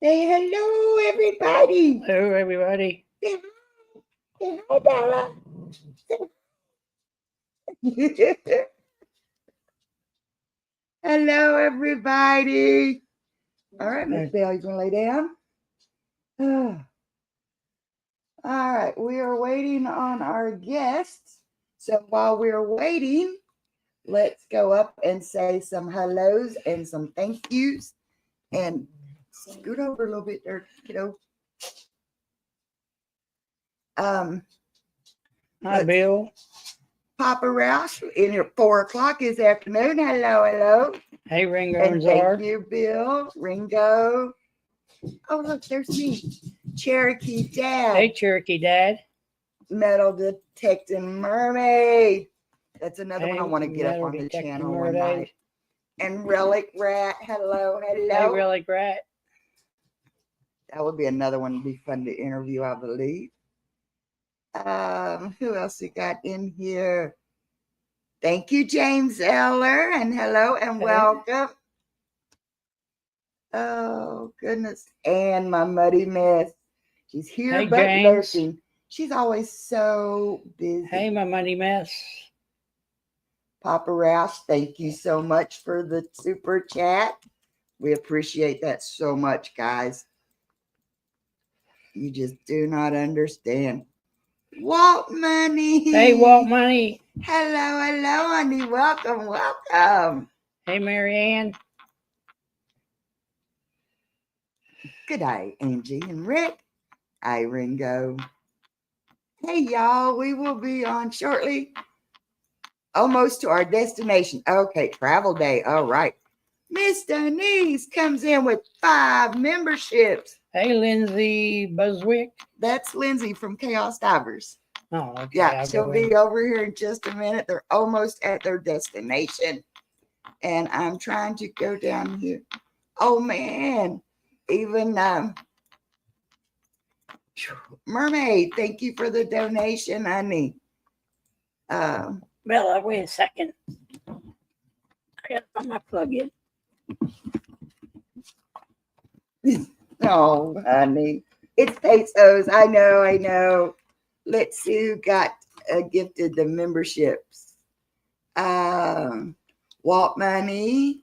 Say hello, everybody. Hello, everybody. Say hi. Say hi, Bella. Hello, everybody. All right, Miss Bell, you gonna lay down? All right, we are waiting on our guests. So while we're waiting, let's go up and say some hellos and some thank yous. And scoot over a little bit there, kiddo. Um, Hi, Bill. Papa Roush in here 4 o'clock this afternoon. Hello, hello. Hey, Ringo And and thank Zard. you, Bill, Ringo. Oh, look, there's me. Cherokee Dad. Hey, Cherokee Dad. Metal Detecting Mermaid. That's another one I Hey, want to get up Metal on the Detecting channel one Mermaid. night. And Relic Rat. Hello, Hey, hello. Relic Rat. That would be another one to be fun to interview, I believe. Who else we got in here? Thank you, James Eller, and hello and welcome. Oh goodness, and my muddy mess. She's here, Hey, but James. lurking. She's always so busy. Hey, my money mess. Papa Roush, thank you so much for the super chat. We appreciate that so much, guys. You just do not understand. Walt Money. Hey, Walt Money. Hello, hello, honey. Welcome, welcome. Hey, Marianne. Good day, Angie and Rick. Hi, Ringo. Hey, y'all. We will be on shortly. Almost to our destination. Okay, travel day. All right. Miss Denise comes in with 5 memberships. Hey, Lindsay Buswick. That's Lindsay from Chaos Divers. Oh, okay. Yeah, she'll be over here in just a minute. They're almost at their destination. And I'm trying to go down here. Oh, man. Even Mermaid, thank you for the donation, honey. Bella, wait a second. I got to put my plug in. Oh, honey. It's pesos. I know, I know. Let's see who got gifted the memberships. Walt Money,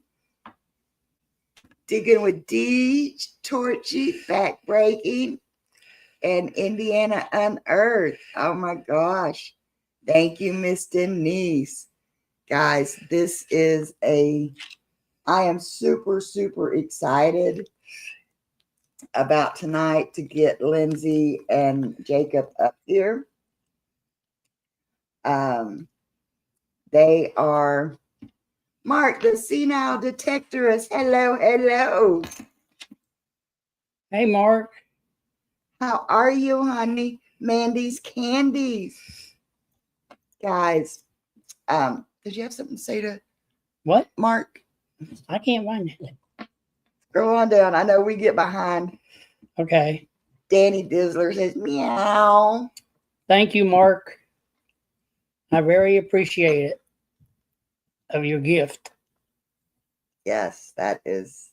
Digging with D, Torchy, Fact Breaking, and Indiana Unearthed. Oh my gosh. Thank you, Miss Denise. Guys, this is I am super, super excited about tonight to get Lindsay and Jacob up here. They are Mark, the senile detectorist. Hello, hello. Hey, Mark. How are you, honey? Mandy's Candies. Guys, did you have something to say to What? Mark? I can't find it. Scroll on down. I know we get behind. Okay. Danny Dizzler says, meow. Thank you, Mark. I very appreciate it of your gift. Yes, that is.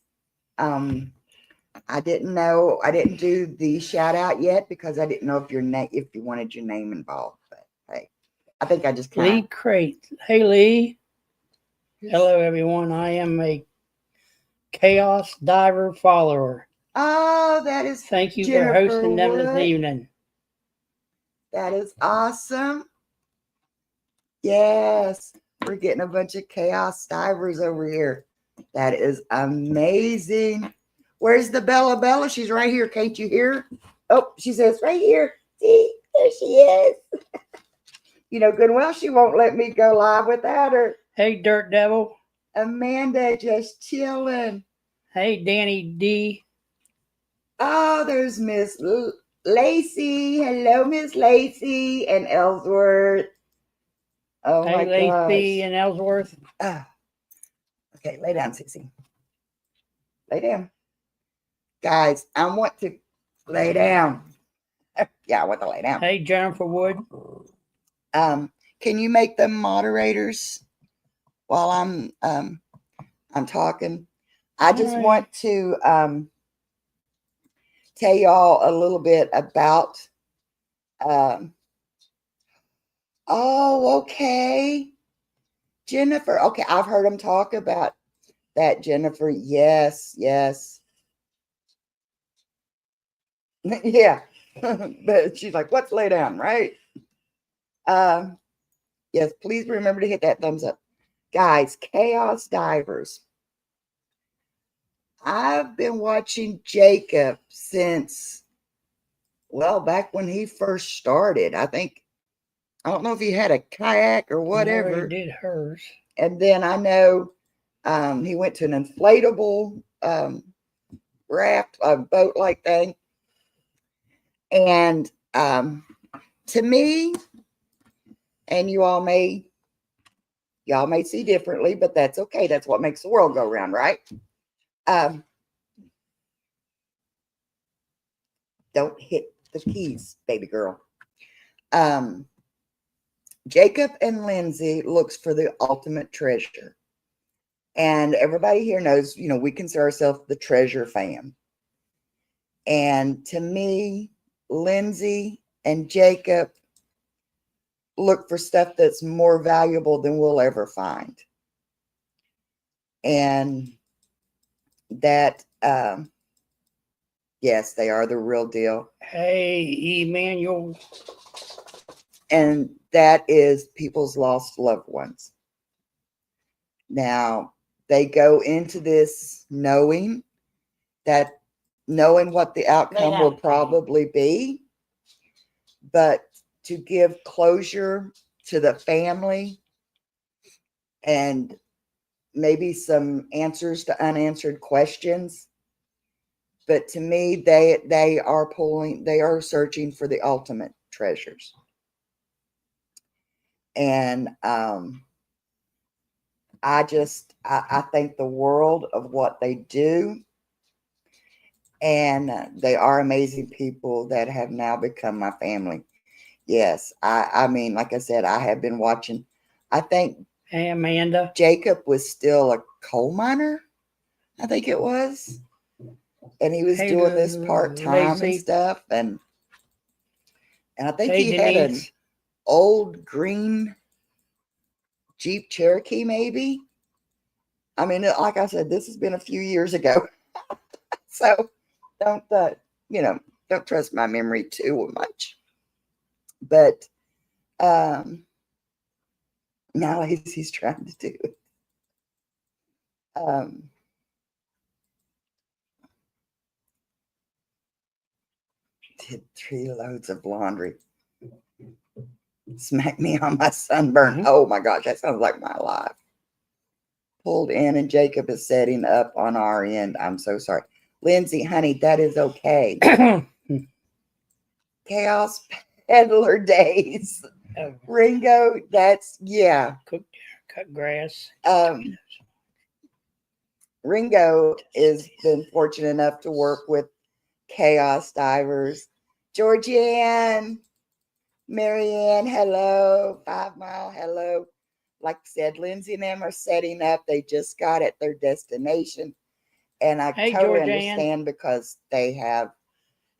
I didn't know. I didn't do the shout out yet because I didn't know if if you wanted your name involved. But hey, I think I just kind of. Lee Crate. Hey, Lee. Hello, everyone. I am a Chaos Diver follower. Oh, that is. Thank you Jennifer for hosting them Wood. this evening. That is awesome. Yes, we're getting a bunch of Chaos Divers over here. That is amazing. Where's the Bella Bella? She's right here. Can't you hear? Oh, she says right here. See, there she is. You know good and well she won't let me go live without her. Hey, Dirt Devil. Amanda just chilling. Hey, Danny D. Oh, there's Miss Lacey. Hello, Miss Lacey and Ellsworth. Oh hey, my Lacey gosh. and Ellsworth. Okay, lay down, Sissy. Lay down. Guys, I want to lay down. Yeah, I want to lay down. Hey, Jennifer Wood. Can you make them moderators while I'm talking? I just want to tell y'all a little bit about, oh, okay. Jennifer. Okay, I've heard them talk about that, Jennifer. Yes, yes. Yeah. But she's like, let's lay down, right? Yes, please remember to hit that thumbs up. Guys, Chaos Divers. I've been watching Jacob since, well, back when he first started. I don't know if he had a kayak or whatever. No, he did hers. And then I know he went to an inflatable raft, boat like thing. And to me, and y'all may see differently, but that's okay. That's what makes the world go round, right? Don't hit the keys, baby girl. Jacob and Lindsay looks for the ultimate treasure. And everybody here knows, we consider ourselves the treasure fam. And to me, Lindsay and Jacob look for stuff that's more valuable than we'll ever find. And that, yes, they are the real deal. Hey, Emmanuel. And that is people's lost loved ones. Now, they go into this knowing what the outcome will probably be, but to give closure to the family and maybe some answers to unanswered questions. But to me, they are searching for the ultimate treasures. And I thank the world of what they do. And they are amazing people that have now become my family. Yes, I mean, like I said, I have been watching. I think Hey, Amanda. Jacob was still a coal miner, I think it was. And he was doing this part-time and stuff. And I think he had an old green Jeep Cherokee, maybe. I mean, like I said, this has been a few years ago. So don't trust my memory too much. But now he's trying to do it. Did 3 loads of laundry. Smack me on my sunburn. Mm-hmm. Oh my gosh, that sounds like my life. Pulled in and Jacob is setting up on our end. I'm so sorry. Lindsay, honey, that is okay. Chaos peddler days. Oh. Ringo, that's, yeah. Cut grass. Ringo has been fortunate enough to work with Chaos Divers. Georgianne, Marianne, hello. 5 Mile, hello. Like I said, Lindsay and them are setting up. They just got at their destination. And I totally understand because they have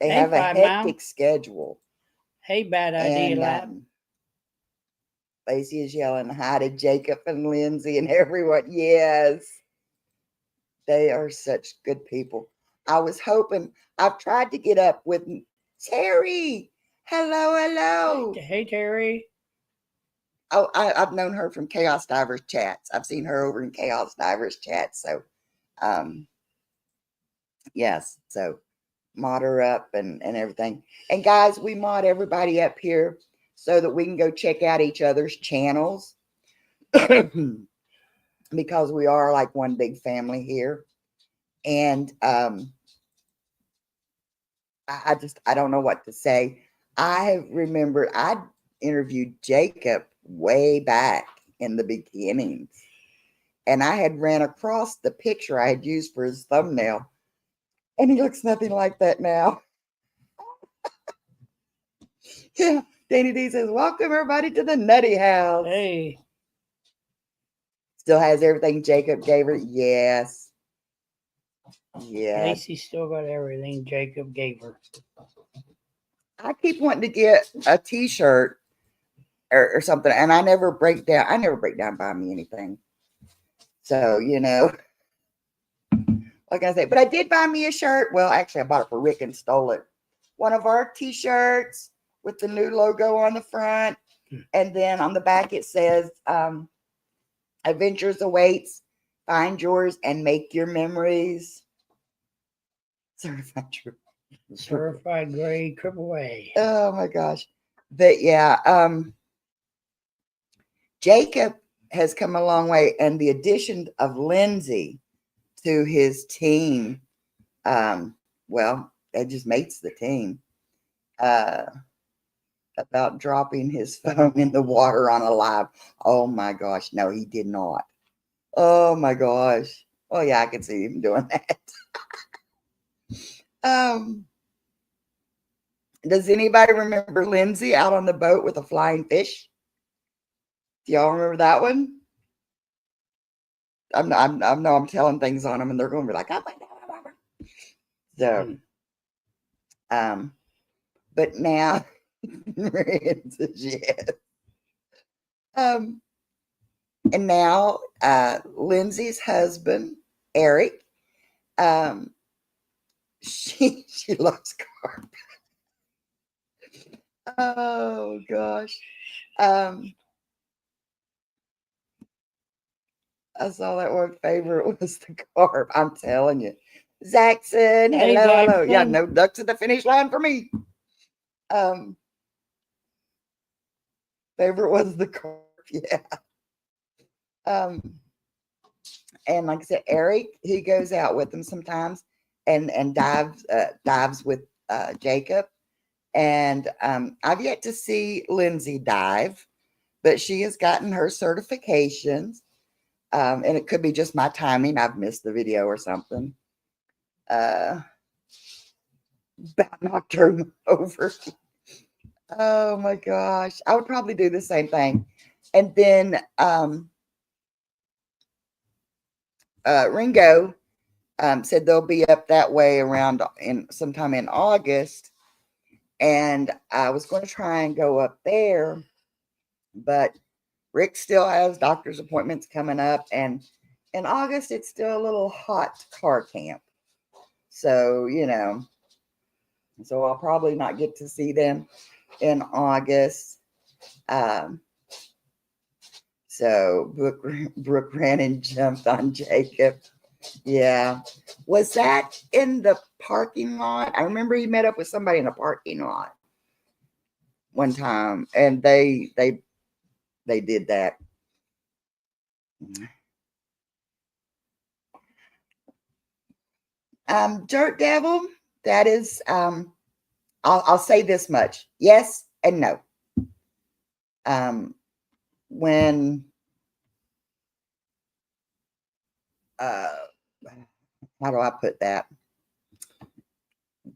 a hectic schedule. Hey, bad idea, lab. Lacey is yelling hi to Jacob and Lindsay and everyone. Yes. They are such good people. I was hoping, I've tried to get up with Terry. Hello. Hey, Terry. Oh, I've known her from Chaos Divers chats. I've seen her over in Chaos Divers chats. So, yes. So, mod her up and everything. And guys, we mod everybody up here so that we can go check out each other's channels. Because we are like one big family here. And I don't know what to say. I remember I interviewed Jacob way back in the beginnings. And I had ran across the picture I had used for his thumbnail. And he looks nothing like that now. Yeah. Danny D says, welcome everybody to the Nutty House. Hey. Still has everything Jacob gave her. Yes. Yeah. Lacey still got everything Jacob gave her. I keep wanting to get a t-shirt or something, and I never break down. I never break down buying me anything. So, like I say, but I did buy me a shirt. Well, actually, I bought it for Rick and stole it. One of our t-shirts with the new logo on the front. And then on the back, it says, Adventures awaits. Find yours and make your memories. Certified true. Certified grade AAA. Oh my gosh. But yeah, Jacob has come a long way, and the addition of Lindsay to his team, well, that just makes the team. About dropping his phone in the water on a live. Oh my gosh. No, he did not. Oh my gosh. Oh yeah, I can see him doing that. Does anybody remember Lindsay out on the boat with a flying fish? Do y'all remember that one? I'm telling things on them, and they're going to be like, oh my God. So, but now, yes. And now, Lindsay's husband, Eric, she loves carp. Oh gosh. I saw that one favorite was the carp. I'm telling you. Zaxxon, Hey, hello. Yeah, Zaxxon. no ducks at the finish line for me. Favorite was the carp, yeah. And like I said, Eric, he goes out with them sometimes and dives with Jacob. And I've yet to see Lindsay dive, but she has gotten her certifications. And it could be just my timing. I've missed the video or something. About knocked her over. Oh my gosh. I would probably do the same thing. And then Ringo said they'll be up that way around sometime in August. And I was going to try and go up there, but Rick still has doctor's appointments coming up. And in August, it's still a little hot car camp. So, so I'll probably not get to see them in August. So Brooke ran and jumped on Jacob. Yeah. Was that in the parking lot? I remember he met up with somebody in a parking lot one time, and they did that. Dirt Devil, that is I'll say this much. Yes and no. When how do I put that?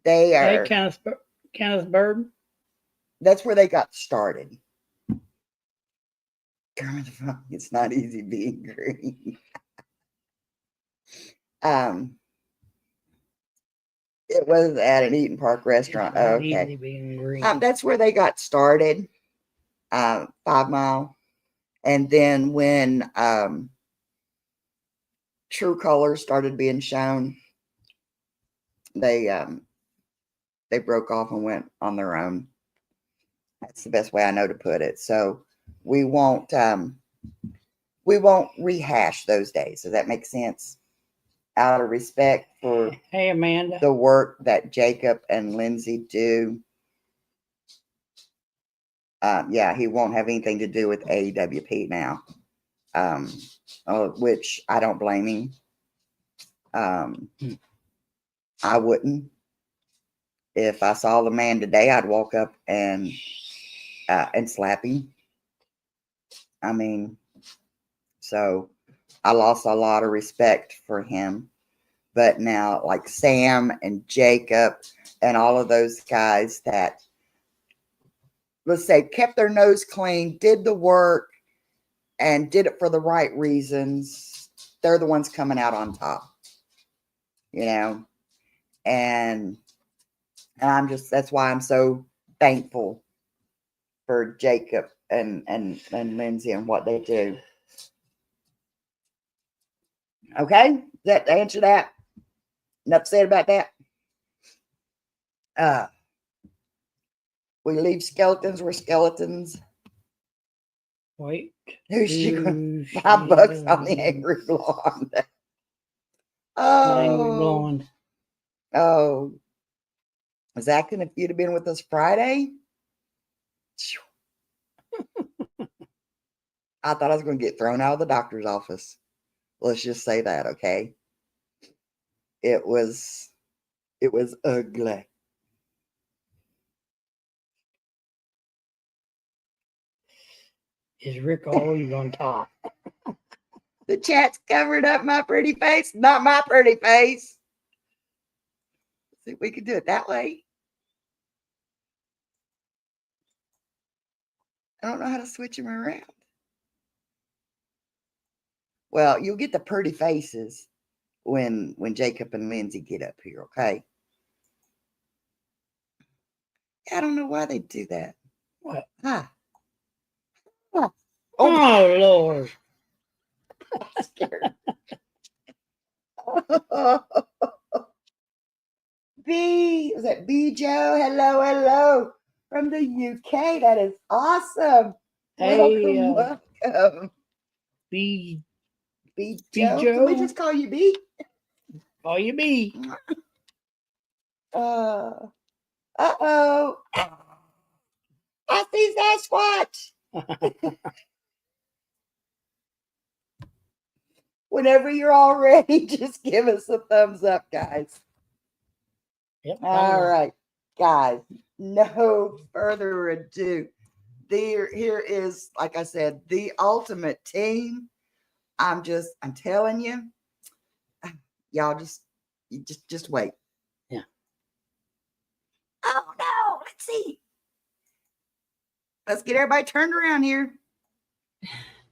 They are. Hey, Kenneth Bird. That's where they got started. It's not easy being green. It was at an Eaton Park restaurant. Oh, okay. Easy being green. That's where they got started. 5 Mile. And then when True Colors started being shown, they broke off and went on their own. That's the best way I know to put it. So we won't rehash those days. Does that make sense? Out of respect for Hey, Amanda, the work that Jacob and Lindsay do. Yeah, he won't have anything to do with AWP now. Which I don't blame him. I wouldn't. If I saw the man today, I'd walk up and slap him. I mean, so I lost a lot of respect for him. But now, like Sam and Jacob and all of those guys that, let's say, kept their nose clean, did the work, and did it for the right reasons, they're the ones coming out on top. you know, and that's why I'm so thankful for Jacob and Lindsay and what they do. Okay, that answer that. Enough said about that. We leave skeletons where skeletons. Wait. Who's she going? $5 on the angry blonde. Angry Oh, blonde. oh, Zach, and if you'd have been with us Friday, I thought I was going to get thrown out of the doctor's office. Let's just say that, okay? It was ugly. Is Rick always on top? The chat's covered up my pretty face, not my pretty face. See, we could do it that way. I don't know how to switch them around. Well, you'll get the pretty faces when Jacob and Lindsay get up here, okay? I don't know why they do that. What? Huh. Oh, Lord. I'm scared. B, was that B Joe? Hello, hello. From the UK. That is awesome. Hey, Welcome. B Joe. Joe. Can we just call you B? Call you B. Uh-oh. I see Sasquatch. Whenever you're all ready, just give us a thumbs up, guys. Yep. All right, guys. No further ado. Here is, like I said, the ultimate team. I'm telling you, y'all just wait. Yeah. Oh no, let's see. Let's get everybody turned around here.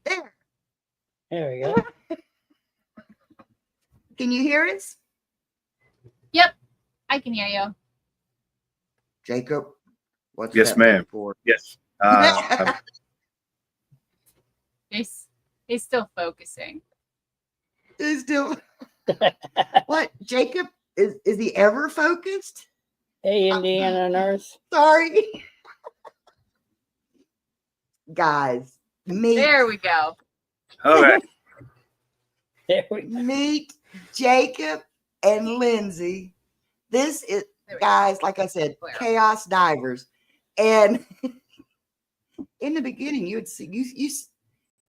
There. There we go. Can you hear us? Yep, I can hear you. Jacob, what's yes, that ma'am. for? Yes. He's still focusing. He's still what? Jacob is he ever focused? Hey, Indiana nurse. Sorry, guys. There we go. Okay. Meet Jacob and Lindsay. This is, guys, like I said, Chaos Divers. And in the beginning, you would see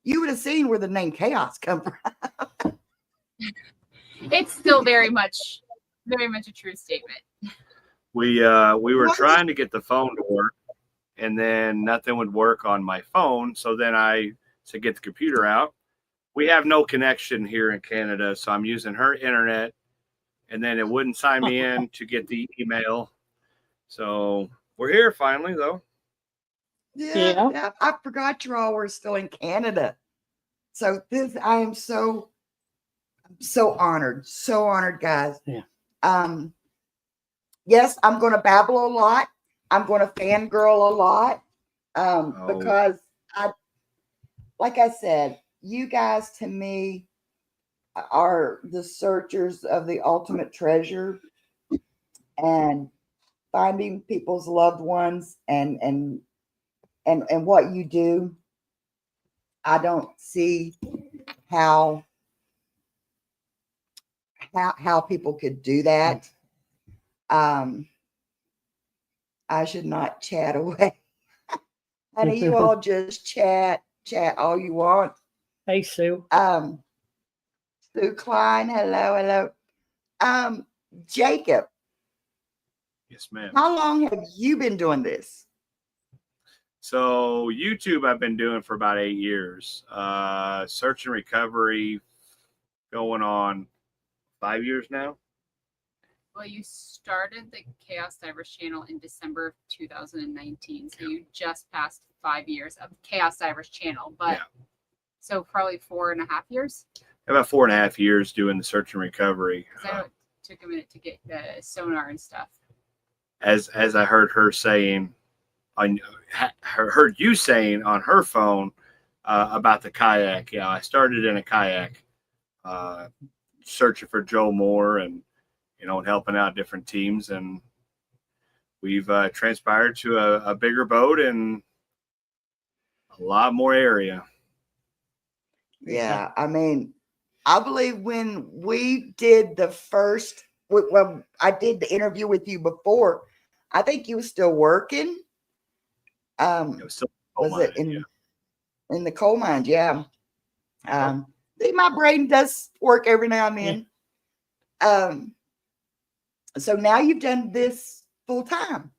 you would have seen where the name Chaos come from. It's still very much a true statement. We were trying to get the phone to work, and then nothing would work on my phone. So then I said, get the computer out. We have no connection here in Canada, so I'm using her internet, and then it wouldn't sign me in to get the email. So we're here finally, though. Yeah. I forgot you all were still in Canada. So I am so honored, guys. Yeah. Yes, I'm going to babble a lot. I'm going to fangirl a lot, because like I said, you guys to me are the searchers of the ultimate treasure, and finding people's loved ones and what you do. I don't see how people could do that. I should not chat away. Honey, you all just chat all you want. Hey, Sue. Sue Klein, hello. Jacob. Yes, ma'am. How long have you been doing this? So YouTube I've been doing for about 8 years. Search and recovery going on 5 years now. Well, you started the Chaos Divers channel in December of 2019, so you just passed 5 years of Chaos Divers channel. But so probably 4.5 years. About 4.5 years doing the search and recovery. took a minute to get the sonar and stuff. As I heard her saying, heard you saying on her phone about the kayak. Yeah, I started in a kayak, searching for Joe Moore and and helping out different teams, and we've transpired to a bigger boat and a lot more area. Yeah, I mean, I believe when we did the first, well, I did the interview with you before. I think you were still working. It was still Was it in yeah. in the coal mines? Yeah. My brain does work every now and then. So now you've done this full time.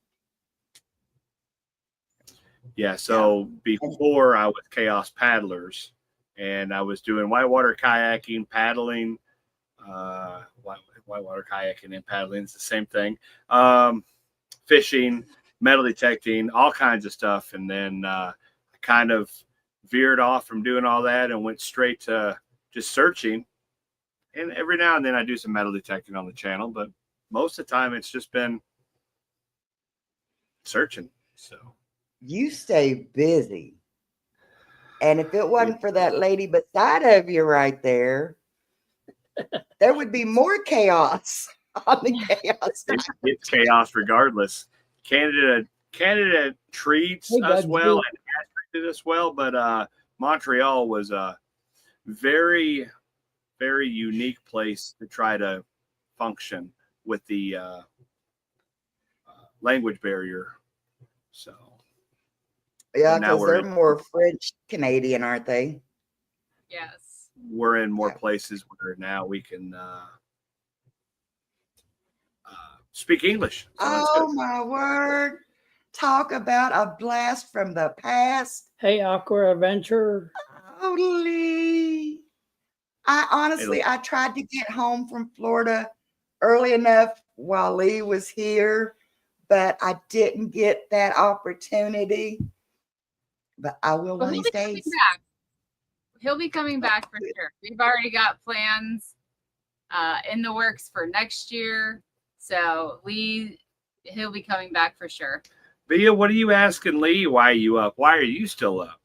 Yeah. So before I was Chaos Paddlers, and I was doing whitewater kayaking, paddling, whitewater kayaking and paddling is the same thing. Fishing, metal detecting, all kinds of stuff. And then I kind of veered off from doing all that and went straight to just searching. And every now and then I do some metal detecting on the channel, but most of the time it's just been searching. So You stay busy. And if it wasn't for that lady beside of you right there, there would be more chaos on the chaos. It's chaos regardless. Canada treats us well and has treated us well, but Montreal was a very, very unique place to try to function with the language barrier. So Yeah, because they're more French Canadian, aren't they? Yes. We're in more places where now we can speak English. So oh my word. Talk about a blast from the past. Hey, Aqua Adventure. Totally. I tried to get home from Florida early enough while Lee was here, but I didn't get that opportunity. But I will one of these days. He'll be coming back for sure. We've already got plans in the works for next year. So he'll be coming back for sure. Bia, what are you asking Lee? Why are you up? Why are you still up?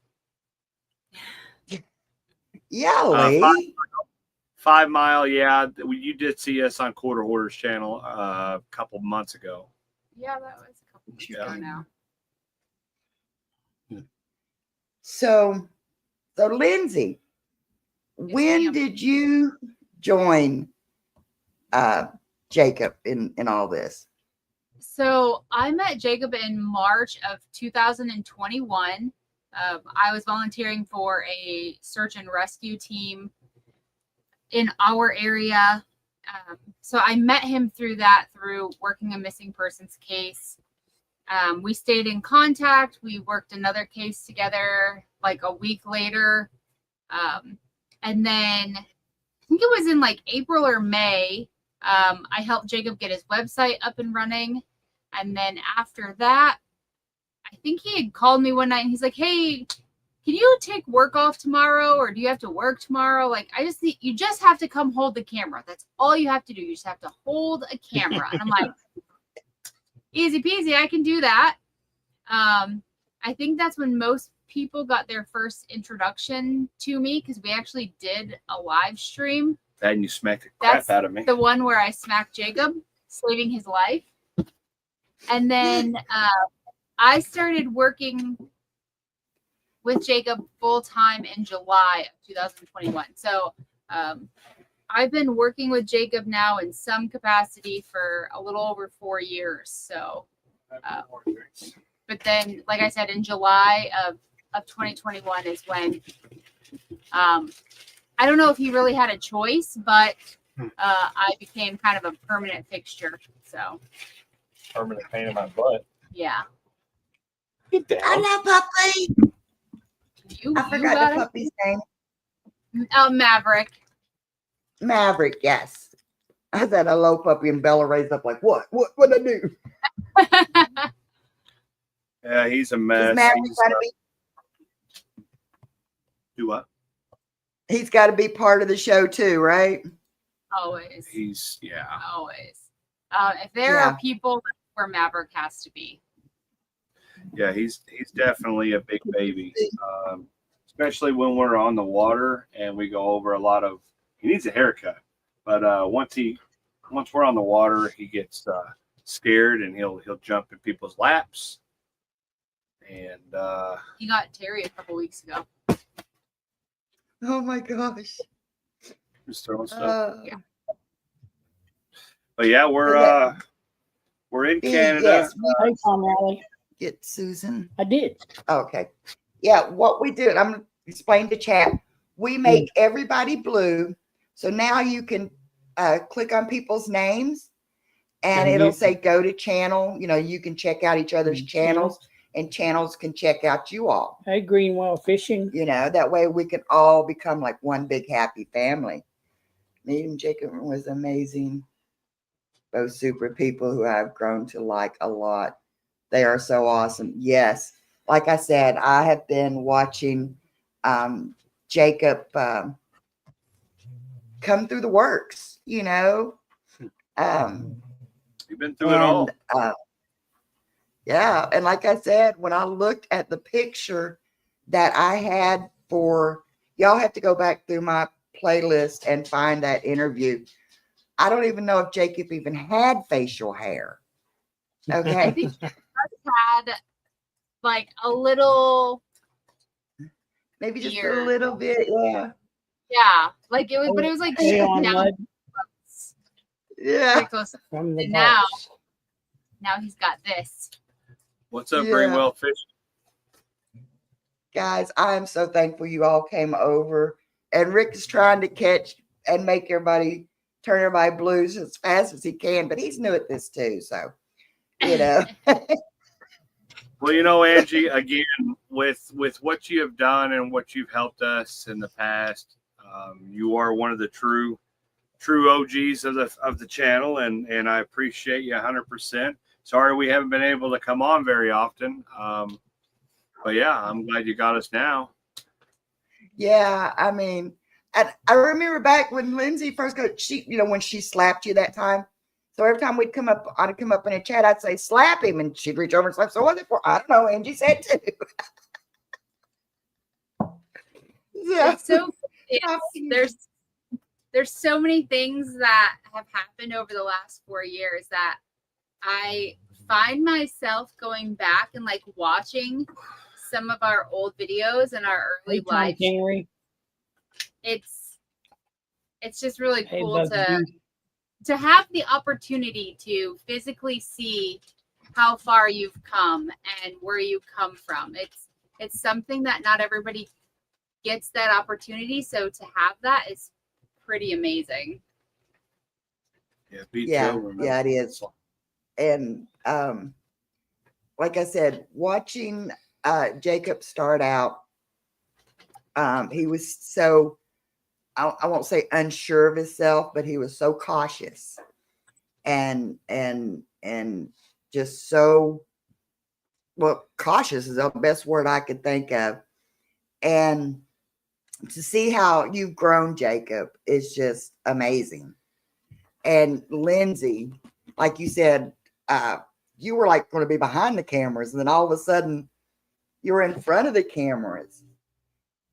Yeah, Lee. 5 Mile, yeah. You did see us on Quarter Hoarders channel a couple months ago. Yeah, that was a couple months ago now. So Lindsay, when did you join Jacob in all this? So I met Jacob in March of 2021. I was volunteering for a search and rescue team in our area. So I met him through working a missing persons case. We stayed in contact. We worked another case together like a week later. And then I think it was in like April or May, I helped Jacob get his website up and running. And then after that, I think he had called me one night and he's like, hey, can you take work off tomorrow? Or do you have to work tomorrow? Like, you just have to come hold the camera. That's all you have to do. You just have to hold a camera. And I'm like, easy peasy, I can do that. I think that's when most people got their first introduction to me, because we actually did a live stream. And you smacked the crap out of me. The one where I smacked Jacob, saving his life. And then I started working with Jacob full time in July of 2021. So I've been working with Jacob now in some capacity for a little over 4 years. So, but then, like I said, in July of 2021 is when I don't know if he really had a choice, but I became kind of a permanent fixture. So permanent pain in my butt. Yeah. Get down. I love Puppy. I forgot the puppy's name. Maverick. Maverick, yes. I said hello, Puppy, and Bella raised up like, what? What'd I do? Yeah, he's a mess. Do what? He's got to be part of the show too, right? Always. He's Always. If there are people, that's where Maverick has to be. Yeah, he's definitely a big baby, especially when we're on the water and we go over a lot of. He needs a haircut, but once we're on the water, he gets scared and he'll jump in people's laps. And He got Terry a couple weeks ago. Oh my gosh. just throwing stuff. Yeah. But yeah, we're in Canada. Yes, Hey, Tom Raleigh. get Susan. I did. Okay. Yeah, what we do, I'm going to explain to chat. We make everybody blue. So now you can click on people's names and it'll say go to channel. You know, you can check out each other's channels and channels can check out you all. Hey, Greenwell Fishing. You know, that way we can all become like one big happy family. Meeting Jacob was amazing. Both super people who I've grown to like a lot. They are so awesome. Yes. Like I said, I have been watching Jacob come through the works, you know. You've been through it all. Yeah. And like I said, when I looked at the picture that I had for y'all, have to go back through my playlist and find that interview. I don't even know if Jacob even had facial hair. Okay. I think he had like a little, Maybe just beard. a little bit. Yeah. yeah, like it was, but it was like Hey, on down mud Yeah. pretty close. from the And now- box. Now he's got this. What's up, Yeah. Greenwell Fishing? Guys, I am so thankful you all came over. And Rick is trying to catch and make everybody turn everybody blues as fast as he can, but he's new at this too. So, you know. Well, you know, Angie, again, with what you have done and what you've helped us in the past, you are one of the true OGs of the channel, and I appreciate you 100%. Sorry we haven't been able to come on very often, but yeah, I'm glad you got us now. Yeah, I mean, I remember back when Lindsay first got when she slapped you that time. So every time I'd come up in a chat, I'd say, slap him. And she'd reach over and slap. So what was it for? I don't know. Angie said too. Yeah. It's so there's so many things that have happened over the last 4 years that I find myself going back and like watching some of our old videos and our early Hey, Tom life. Henry. It's just really Hey, cool Bugsy. to have the opportunity to physically see how far you've come and where you come from. It's something that not everybody gets that opportunity. So to have that is pretty amazing. Yeah, it is. And like I said, watching Jacob start out, he was so, I won't say unsure of himself, but he was so cautious and just so, well, cautious is the best word I could think of. And to see how you've grown, Jacob, is just amazing. And Lindsay, like you said, you were like going to be behind the cameras, and then all of a sudden you were in front of the cameras.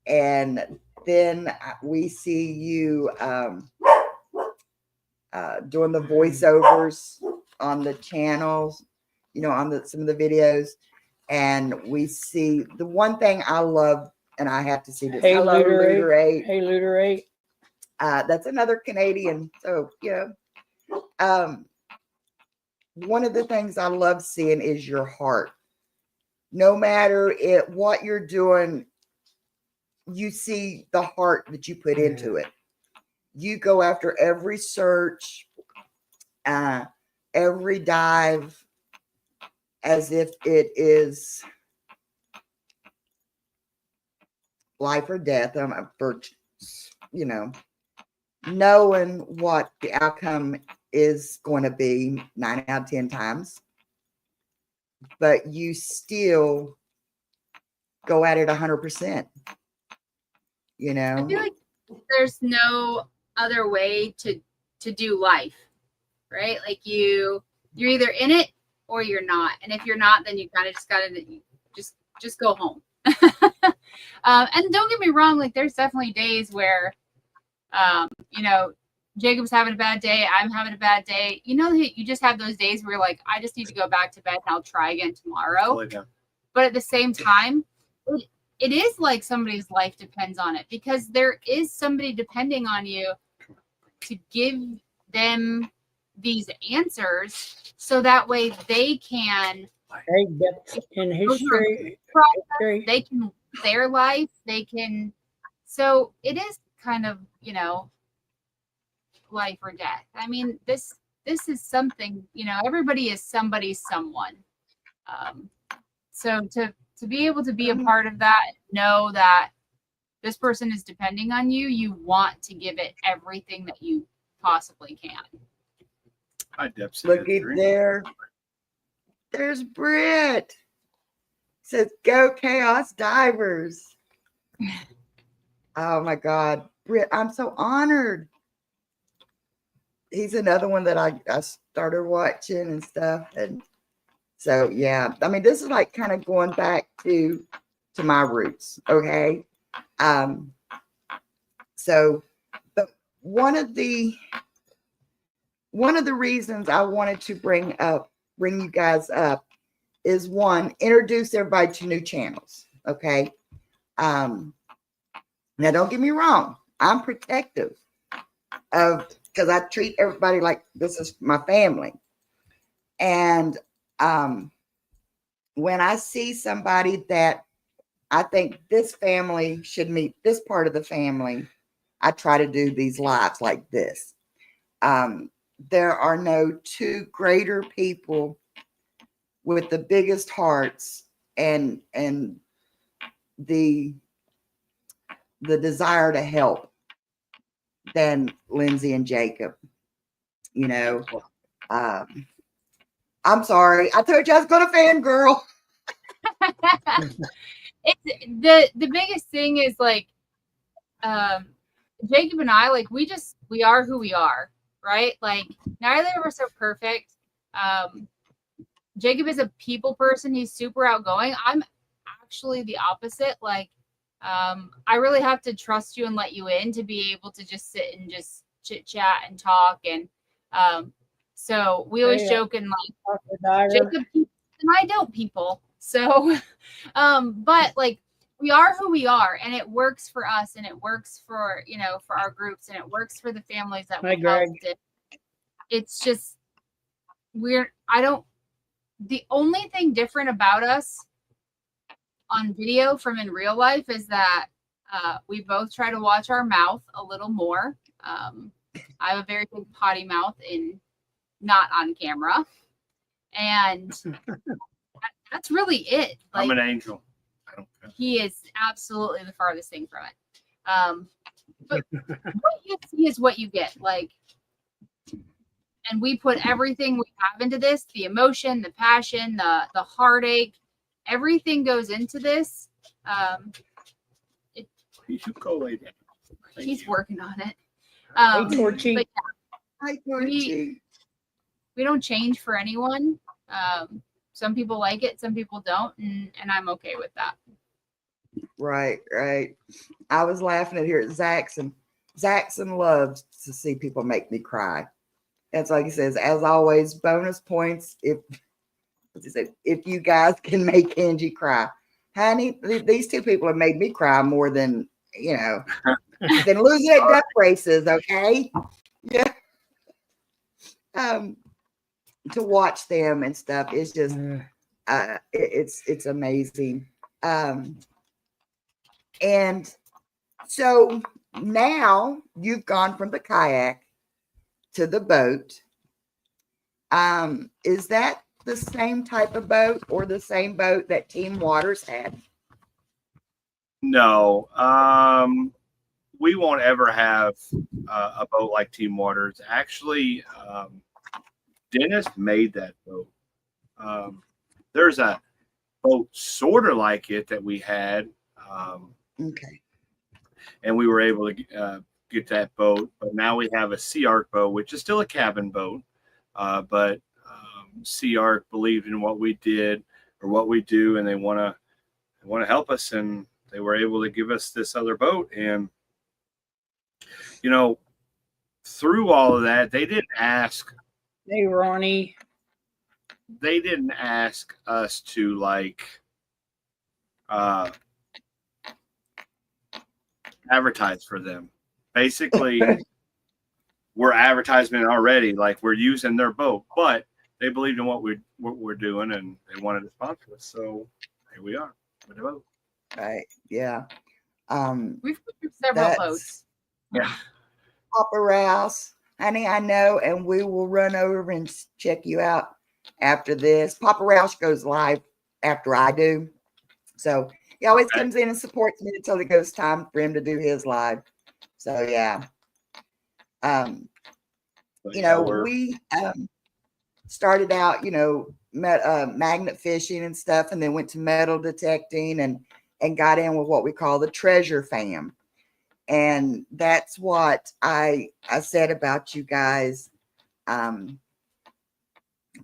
And then we see you doing the voiceovers on the channels, on some of the videos. And we see the one thing I love, and I have to see this. Hey, Hello, Looter 8. Hey, Looter 8. That's another Canadian. So, one of the things I love seeing is your heart. No matter what you're doing, you see the heart that you put into it. You go after every search, every dive, as if it is life or death. For knowing what the outcome is going to be 9 out of 10 times, but you still go at it 100%. I feel like there's no other way to to do life, right? Like you're either in it or you're not. And if you're not, then you kind of just got to just go home. And don't get me wrong, like there's definitely days where, you know, Jacob's having a bad day. I'm having a bad day. You know, you just have those days where you're like, I just need to go back to bed and I'll try again tomorrow. But at the same time, it is like somebody's life depends on it, because there is somebody depending on you to give them these answers so that way they can in history, they can their life, they can. So it is kind of, you know, life or death. I mean, this is something, you know, everybody is somebody's someone. So to be able to be a part of that, know that this person is depending on you, you want to give it everything that you possibly can. Look at there. There's Britt. Says go Chaos Divers. Oh my God. Britt, I'm so honored. He's another one that I started watching and stuff. And so, yeah, I mean, this is like kind of going back to my roots. Okay. So, but one of the reasons I wanted to bring you guys up is, one, introduce everybody to new channels. Okay. Now don't get me wrong. I'm protective of, because I treat everybody like this is my family. And when I see somebody that I think this family should meet this part of the family, I try to do these lives like this. There are no two greater people with the biggest hearts and the desire to help than Lindsay and Jacob. You know, I'm sorry. I told you I was going to fangirl. It's the biggest thing is like, Jacob and I, like, we are who we are, right? Like, neither of us are perfect. Jacob is a people person. He's super outgoing. I'm actually the opposite. Like, I really have to trust you and let you in to be able to just sit and just chit chat and talk. And so we always joke and like, Jacob people and I don't people. So, but like, we are who we are, and it works for us, and it works for, you know, for our groups, and it works for the families that we helped. It's just the only thing different about us on video from in real life is that we both try to watch our mouth a little more. I have a very big potty mouth not on camera, and that's really it. Like, I'm an angel. I don't care. He is absolutely the farthest thing from it. But what you see is what you get. Like, and we put everything we have into this, the emotion, the passion, the heartache, everything goes into this. You should go lay down. He's working on it. But yeah, Hi, Torchy. we don't change for anyone. Some people like it, some people don't, and I'm okay with that. Right. I was laughing at here at Zaxxon. Zaxxon loves to see people make me cry. That's like he says, as always, bonus points if you guys can make Angie cry. Honey, these two people have made me cry more than, you know, than losing at duck races, okay? Yeah. To watch them and stuff is just it's amazing. And so now you've gone from the kayak to the boat. Is that the same type of boat or the same boat that Team Waters had? No, we won't ever have a boat like Team Waters. Actually, Dennis made that boat. There's a boat sort of like it that we had. Okay. And we were able to get that boat. But now we have a Sea Arc boat, which is still a cabin boat. But Sea Arc believed in what we did or what we do, and they want to help us, and they were able to give us this other boat. And through all of that, they didn't ask. Hey, Ronnie. They didn't ask us to advertise for them. Basically, we're advertisement already. Like, we're using their boat, but they believed in what we're doing, and they wanted to sponsor us. So here we are with the boat. Right. Yeah. We've put several boats. Yeah. Papa Rouse, honey, I know, and we will run over and check you out after this. Papa Rouse goes live after I do. So he always comes in and supports me until it goes time for him to do his live. So yeah. We started out, magnet fishing and stuff, and then went to metal detecting and got in with what we call the treasure fam. And that's what I said about you guys. For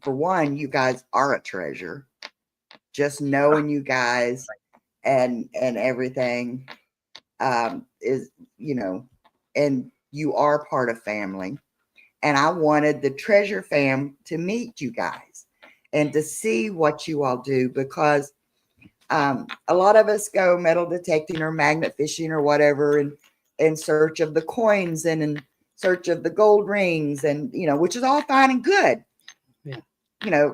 one, you guys are a treasure. Just knowing you guys and everything is, and you are part of family. And I wanted the treasure fam to meet you guys and to see what you all do, because a lot of us go metal detecting or magnet fishing or whatever in search of the coins and in search of the gold rings, and which is all fine and good. Yeah.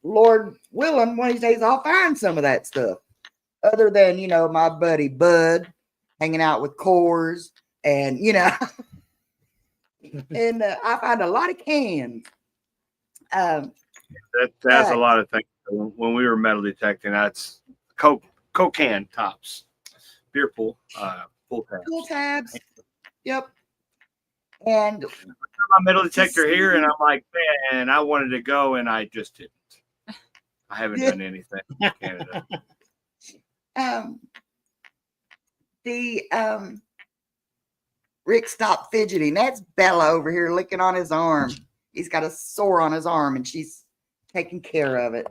Lord willing, one of these days I'll find some of that stuff. Other than, my buddy Bud hanging out with cores and, and I find a lot of cans. That's a lot of things. When we were metal detecting, that's Coke can tops, beer pool, pool tabs. Pool tabs. Yep. And my metal detector here, and I'm like, man, I wanted to go, and I just didn't. I haven't done anything in Canada. Rick, stop fidgeting. That's Bella over here licking on his arm. He's got a sore on his arm, and she's taking care of it.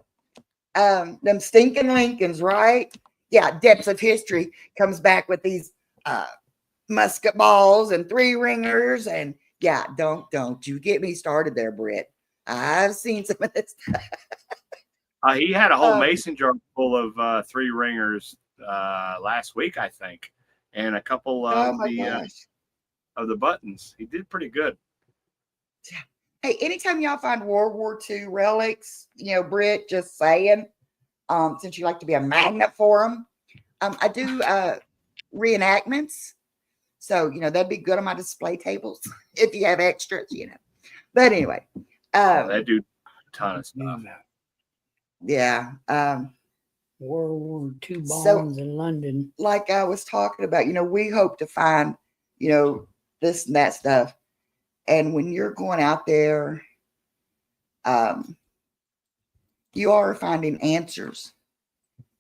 Them stinking Lincolns, right? Yeah, Depths of History comes back with these musket balls and 3-ringers, and yeah, don't you get me started there, Britt. I've seen some of this. He had a whole mason jar full of 3-ringers last week, I think, and a couple of the buttons. He did pretty good. Hey, anytime y'all find World War II relics, Britt, just saying, since you like to be a magnet for them, I do reenactments. So, that'd be good on my display tables if you have extras, But anyway. That dude, a ton of stuff. Yeah. World War II bombs in London. Like I was talking about, we hope to find, this and that stuff. And when you're going out there, you are finding answers.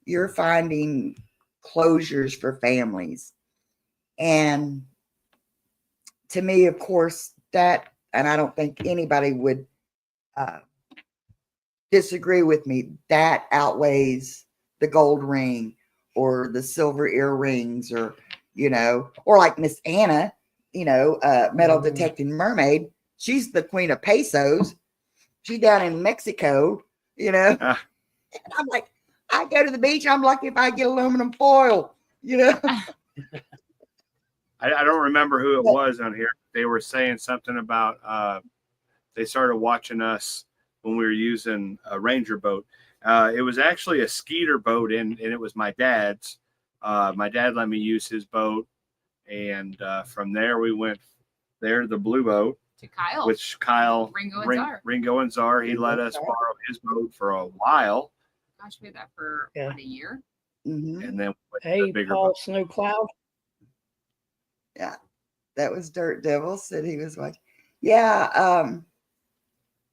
You're finding closures for families. And to me, of course, that, and I don't think anybody would disagree with me, that outweighs the gold ring or the silver earrings, or, or like Miss Anna, metal detecting mermaid. She's the queen of pesos. She's down in Mexico, And I'm like, I go to the beach. I'm lucky if I get aluminum foil, I don't remember who it was on here. They were saying something about they started watching us when we were using a Ranger boat. It was actually a Skeeter boat, and it was my dad's. My dad let me use his boat, and from there we went there, the blue boat, to Kyle, which Kyle Ringo and Czar. He let us borrow his boat for a while. Gosh, we had that for about a year. Mm-hmm. And then hey, Paul boat. Snow Cloud. Yeah, that was Dirt Devil said he was watching. Yeah,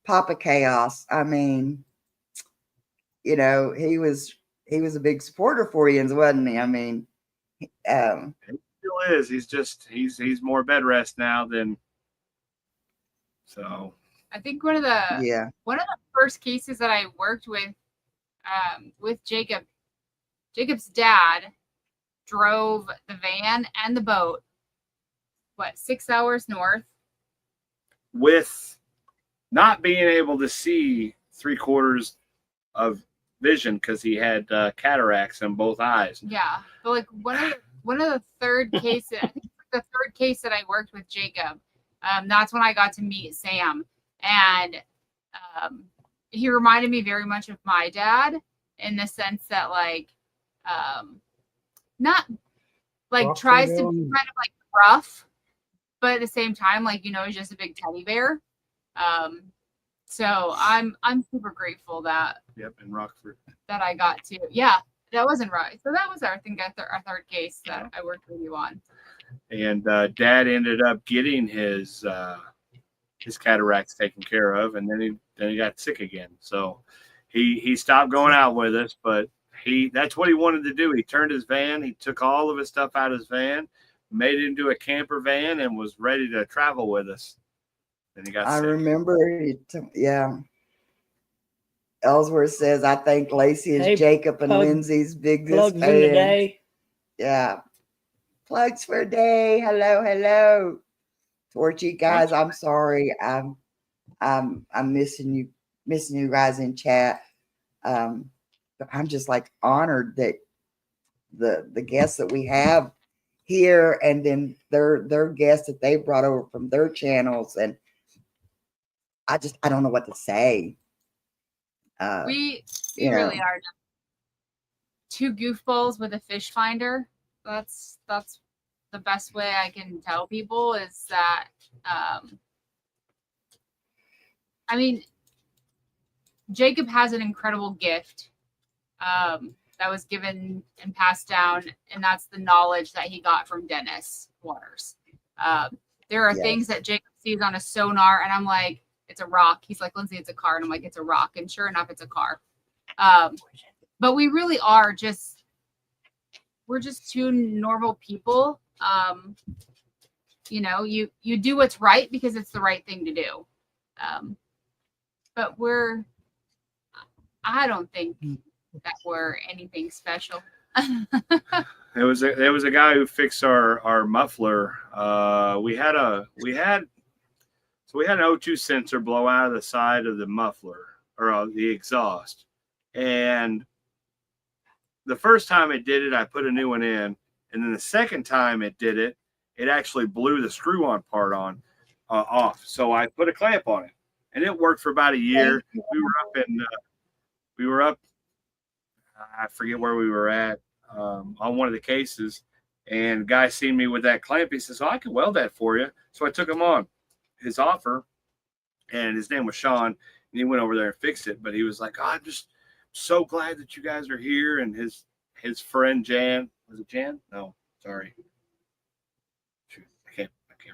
Papa Chaos. I mean, he was a big supporter for you, wasn't he? I mean, he still is. He's just he's more bed rest now than so. I think one of the first cases that I worked with Jacob, Jacob's dad drove the van and the boat, 6 hours north, with not being able to see 3/4 of vision because he had cataracts in both eyes. Yeah, but like one of the third cases, I think the third case that I worked with Jacob, that's when I got to meet Sam, and he reminded me very much of my dad in the sense that not like Rough tries to and be down. kind of like rough, but at the same time, he's just a big teddy bear. So I'm super grateful that Yep, in Rockford. that I got to. Yeah, that wasn't right. So that was our third case that I worked with you on. And Dad ended up getting his cataracts taken care of, and then he got sick again. So he stopped going out with us, but that's what he wanted to do. He turned his van, he took all of his stuff out of his van, made it into a camper van, and was ready to travel with us. Then he got sick. I remember, Ellsworth says, I think Lacey is Hey, Jacob and plug- Lindsay's biggest Plugs in fan. today. Yeah. Plugs for day. Hello. Torchy guys, I'm sorry. I'm missing you guys in chat. But I'm just honored that the guests that we have here, and then their guests that they brought over from their channels, and I don't know what to say. We really are two goofballs with a fish finder. That's the best way I can tell people is that Jacob has an incredible gift that was given and passed down, and that's the knowledge that he got from Dennis Waters. There are things that Jacob sees on a sonar, and I'm like, it's a rock. He's like, Lindsay, it's a car. And I'm like, it's a rock. And sure enough, it's a car. But we really are we're just two normal people. You do what's right because it's the right thing to do. But I don't think that we're anything special. There was a guy who fixed our muffler. We had an O2 sensor blow out of the side of the muffler or the exhaust. And the first time it did it, I put a new one in. And then the second time it did it, it actually blew the screw-on part off. So I put a clamp on it, and it worked for about a year. We were up. I forget where we were at on one of the cases, and the guy seen me with that clamp. He says, "Oh, I can weld that for you." So I took him on his offer, and his name was Sean, and he went over there and fixed it. But he was like, "Oh, I'm just so glad that you guys are here." And his friend Jan, was it Jan? No, sorry, I can't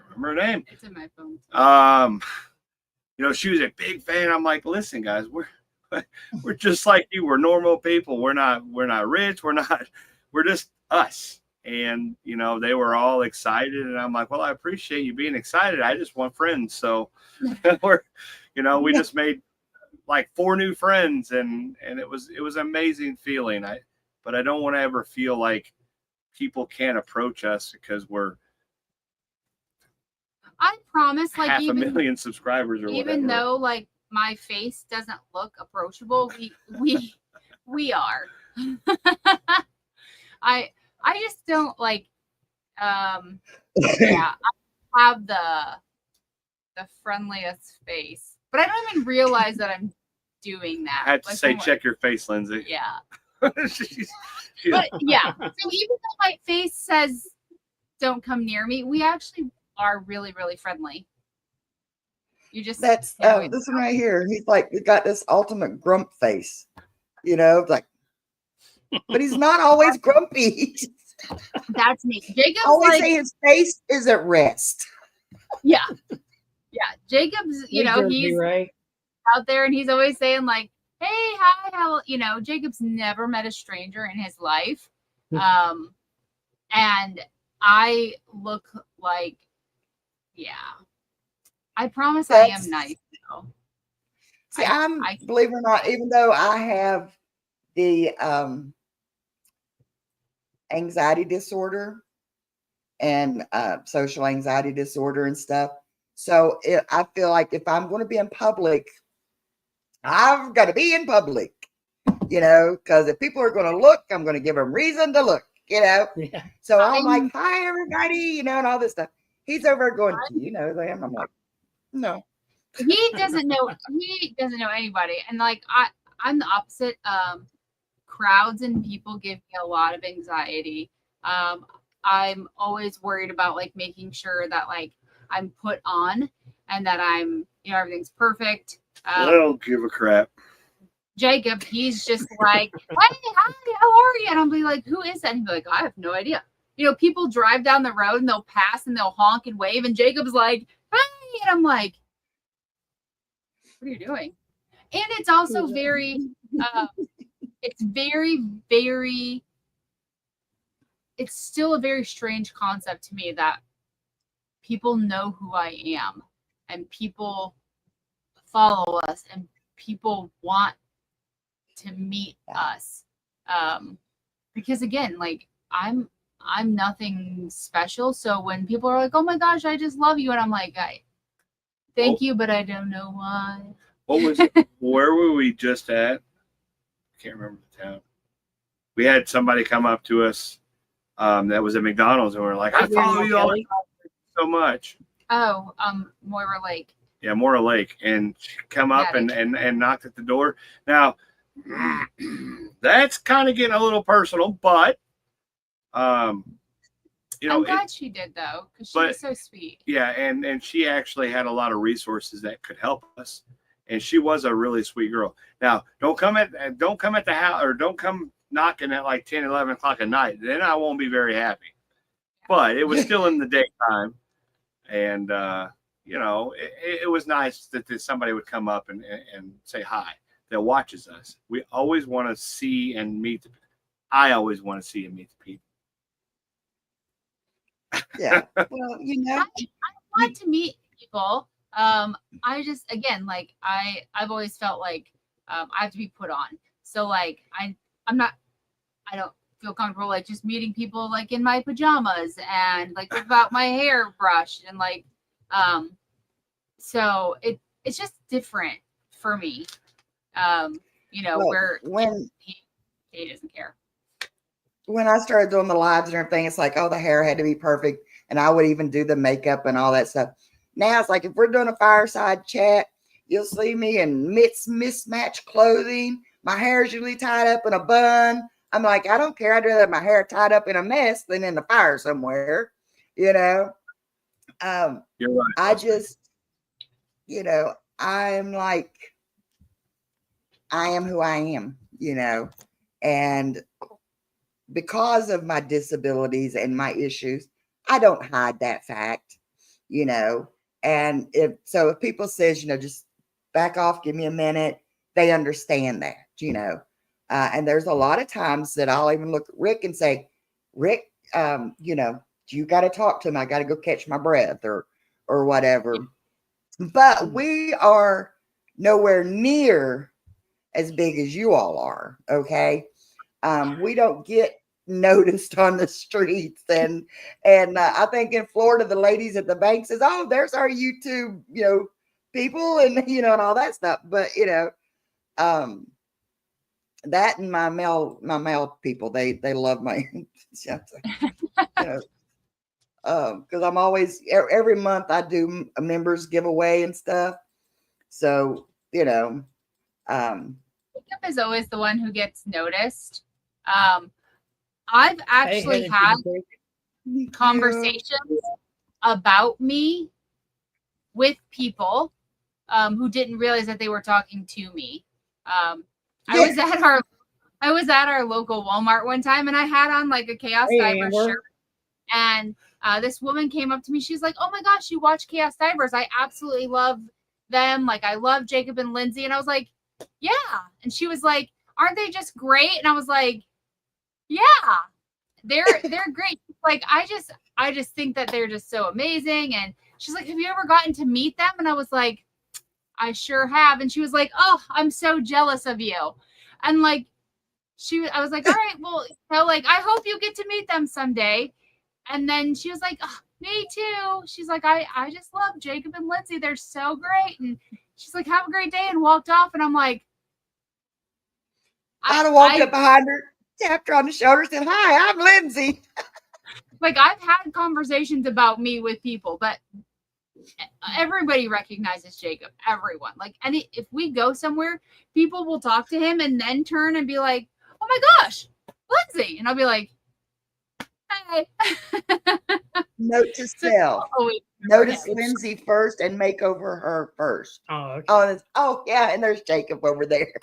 remember her name. It's in my phone. She was a big fan. I'm like, listen, guys, we're just like you. We're normal people. We're not rich. We're just us. And, they were all excited. And I'm like, well, I appreciate you being excited. I just want friends. So we just made 4 new friends, and it was an amazing feeling. But I don't want to ever feel like people can't approach us because we're I promise, half a million subscribers or even whatever. though my face doesn't look approachable, we are. I just don't I have the friendliest face, but I don't even realize that I'm doing that. I had to say, check your face, Lindsay. Yeah. She's But yeah, so even though my face says don't come near me, we actually are really, really friendly. You just That's this one right here. He's he got this ultimate grump face, but he's not always grumpy. That's me. Jacob's always say his face is at rest. Yeah. Jacob's, he's right out there, and he's always saying hey, hi, how, Jacob's never met a stranger in his life. And I look like, yeah. I promise I am nice though. See, believe it or not, even though I have the anxiety disorder and social anxiety disorder and stuff. So I feel like if I'm going to be in public, I've got to be in public, because if people are going to look, I'm going to give them reason to look, Yeah. So I'm like, hi, everybody, and all this stuff. He's over going, do you know them? I'm like, no. He doesn't know anybody. And like, I'm the opposite. Crowds and people give me a lot of anxiety. I'm always worried about like making sure that like I'm put on and that I'm, everything's perfect. I don't give a crap. Jacob, he's just like, hey, hi, how are you? And I'll be like, who is that? And he'll be like, I have no idea. People drive down the road and they'll pass and they'll honk and wave. And Jacob's like, hi. And I'm like, what are you doing? And it's also very, it's very, very, it's still a very strange concept to me that people know who I am and people follow us and people want to meet us. Because again, like I'm nothing special. So when people are like, oh my gosh, I just love you. And I'm like, thank you, but I don't know why. What was where were we just at? I can't remember the town. We had somebody come up to us that was at McDonald's and we were like, I follow you all so much. Oh, Moira Lake. Yeah, Moira Lake. And she come up and knocked at the door. Now, that's kind of getting a little personal, but I'm glad she did though, because she was so sweet. Yeah, and she actually had a lot of resources that could help us, and she was a really sweet girl. Now, don't come at the house, or don't come knocking at like 10, 11 o'clock at night. Then I won't be very happy. But it was still in the daytime, and it was nice that somebody would come up and say hi. That watches us. We always want to see and meet. I always want to see and meet the people. Yeah. Well, I want to meet people. I just, again, like I've always felt like I have to be put on. So like I don't feel comfortable like just meeting people like in my pajamas and like without my hair brushed and like so it's just different for me. Where he doesn't care. When I started doing the lives and everything, it's like, oh, the hair had to be perfect. And I would even do the makeup and all that stuff. Now it's like, if we're doing a fireside chat, you'll see me in mismatched clothing. My hair is usually tied up in a bun. I'm like, I don't care. I'd rather have my hair tied up in a mess than in the fire somewhere, You're right. I just, I'm like, I am who I am, and because of my disabilities and my issues, I don't hide that fact, and if people says, just back off, give me a minute, they understand that, and there's a lot of times that I'll even look at Rick and say, Rick, you got to talk to him. I got to go catch my breath or whatever. But we are nowhere near as big as you all are. Okay. We don't get noticed on the streets. And I think in Florida, the ladies at the bank says, oh, there's our YouTube, people and, and all that stuff. But, that and my male people, they love my, because I'm always, every month I do a members giveaway and stuff. So, Jacob is always the one who gets noticed. I've actually had conversations about me with people who didn't realize that they were talking to me. I was at our local Walmart one time and I had on like a Chaos Divers shirt. And this woman came up to me. She's like, oh my gosh, you watch Chaos Divers. I absolutely love them. Like, I love Jacob and Lindsay. And I was like, yeah. And she was like, aren't they just great? And I was like, yeah, they're great. Like, I just think that they're just so amazing. And she's like, have you ever gotten to meet them? And I was like, I sure have. And she was like, oh, I'm so jealous of you. And like, I was like, all right, well, like, I hope you get to meet them someday. And then she was like, oh, me too. She's like, I just love Jacob and Lindsay. They're so great. And she's like, have a great day, and walked off. And I'm like, I'd have walked up behind her, tapped her on the shoulder, said, hi, I'm Lindsay. Like, I've had conversations about me with people, but everybody recognizes Jacob. Everyone. Like, if we go somewhere, people will talk to him and then turn and be like, oh my gosh, Lindsay. And I'll be like, hey. Note to self. Notice Lindsay first and make over her first. Oh, okay. Oh, yeah, and there's Jacob over there.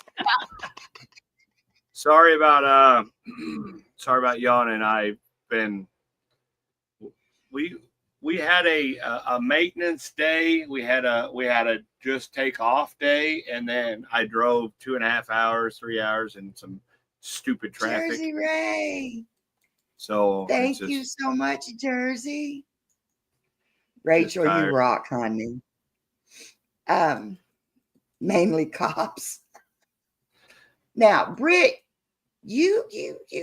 Sorry about yawning. I've been we had a maintenance day. We had a just take off day, and then I drove 2.5 hours, 3 hours in some stupid traffic. Jersey Ray. So thank you so much, Jersey. Rachel, you rock, honey. Mainly cops. Now, Britt, you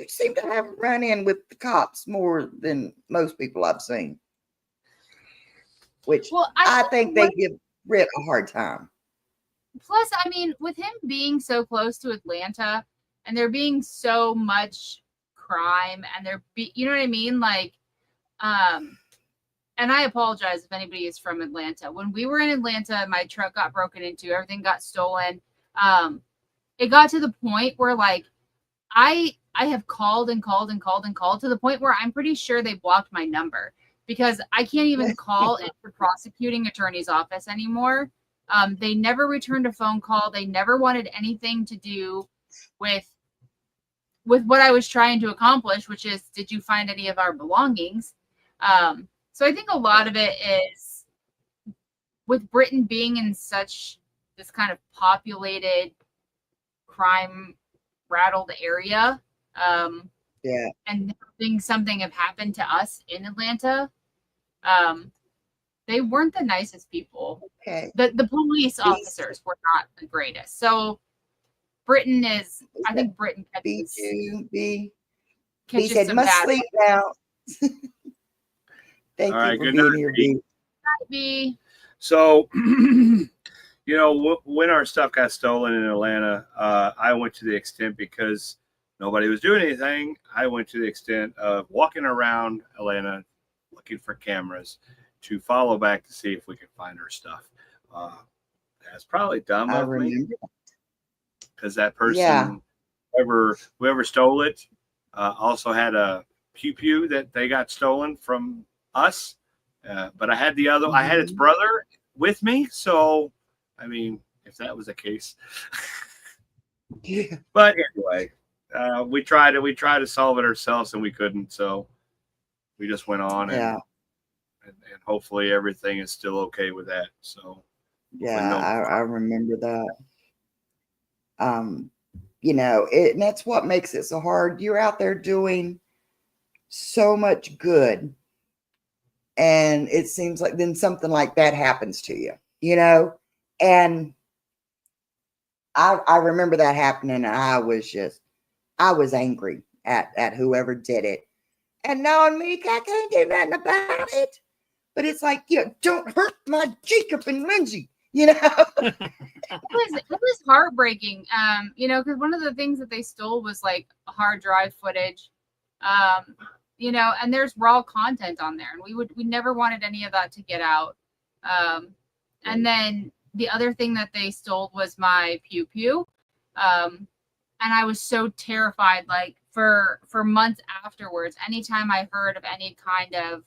seem to have run in with the cops more than most people I've seen. Which I think they give Britt a hard time. Plus, I mean, with him being so close to Atlanta and there being so much crime and you know what I mean? Like, and I apologize if anybody is from Atlanta. When we were in Atlanta, my truck got broken into, everything got stolen. It got to the point where, like, I have called and called and called and called to the point where I'm pretty sure they blocked my number because I can't even call into the prosecuting attorney's office anymore. They never returned a phone call. They never wanted anything to do with what I was trying to accomplish, which is, did you find any of our belongings? So I think a lot of it is with Britain being in such this kind of populated, crime rattled area, and having something have happened to us in Atlanta, they weren't the nicest people. Okay. The police officers were not the greatest. So Britain is, I think Britain catches said, some must bad sleep now. Thank All you right, for good being night, here, B. B. So, you know, when our stuff got stolen in Atlanta, I went to the extent, because nobody was doing anything, I went to the extent of walking around Atlanta looking for cameras to follow back to see if we could find our stuff. That's probably dumb of me, because that person, whoever stole it, also had a pew that they got stolen from us. But I had I had its brother with me. So, I mean, if that was the case. But anyway, we tried to solve it ourselves and we couldn't. So we just went on and hopefully everything is still okay with that. So I remember that. You know, and that's what makes it so hard. You're out there doing so much good, and it seems like then something like that happens to you, you know. And I remember that happening, and I was angry at whoever did it, and knowing me, I can't do nothing about it. But it's like, you know, don't hurt my Jacob and Lindsay, you know. It was heartbreaking, you know, because one of the things that they stole was like hard drive footage, you know, and there's raw content on there, and we never wanted any of that to get out. And then the other thing that they stole was my pew, and I was so terrified. Like for months afterwards, anytime I heard of any kind of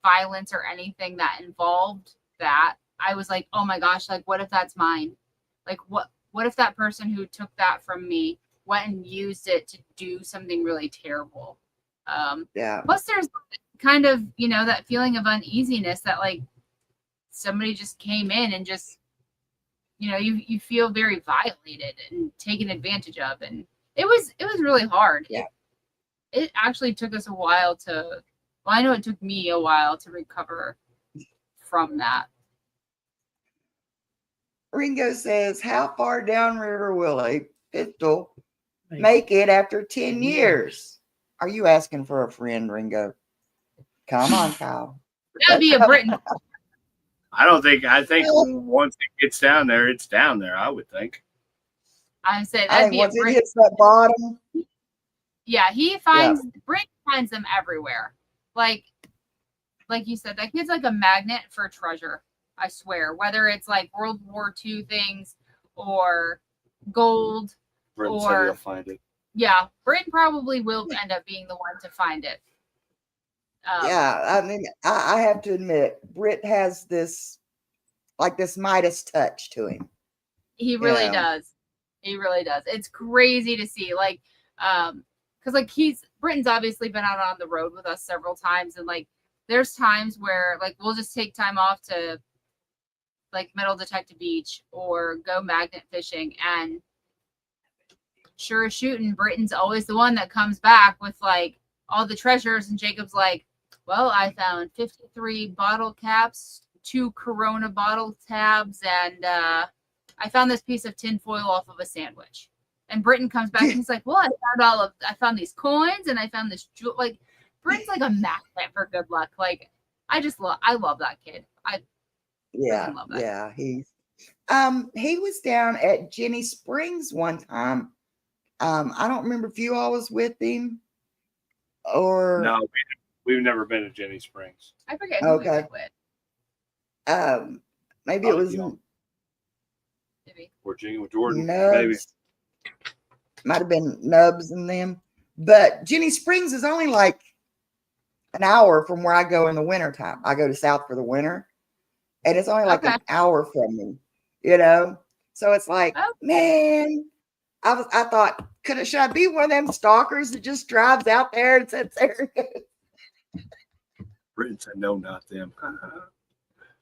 violence or anything that involved that, I was like, oh my gosh, like, what if that's mine? Like, what if that person who took that from me went and used it to do something really terrible? Plus there's kind of, you know, that feeling of uneasiness that like somebody just came in and just, you know, you feel very violated and taken advantage of. And it was really hard. It actually took us a while to Well, I know it took me a while to recover from that. Ringo says, how far downriver will a pistol make it after 10 years? Are you asking for a friend, Ringo? Come on, Kyle. That'd be a Britain. I think once it gets down there, it's down there, I would think. I say I that'd think be a once it Britain. hits that bottom, Yeah, he finds Britain finds them everywhere. Like you said, that kid's like a magnet for treasure. I swear. Whether it's like World War II things or gold, Britain said or he'll find it. yeah, Britain probably will end up being the one to find it. yeah, I mean, I have to admit, Britt has this Midas touch to him. He really Yeah. does. He really does. It's crazy to see, like, because like Britain's obviously been out on the road with us several times, and like there's times where like we'll just take time off to like Metal Detective Beach or go magnet fishing, and sure as shooting, Britain's always the one that comes back with like all the treasures, and Jacob's like, well, I found 53 bottle caps, 2 Corona bottle tabs, and I found this piece of tin foil off of a sandwich. And Britain comes back and he's like, well, I found these coins and I found this jewel. Like, Britain's like a magnet for good luck. Like, I love that kid. I love that. Yeah, he was down at Jenny Springs one time. I don't remember if you all was with him or No, we've never been to Jenny Springs. I forget who we went with. maybe it was Maybe. Or Jordan, Nubs. maybe. Might have been Nubs and them. But Jenny Springs is only like an hour from where I go in the wintertime. I go to South for the winter. And it's only like an hour from me, you know? So it's like, man, I thought, should I be one of them stalkers that just drives out there and sits there? Britain said, no, not them.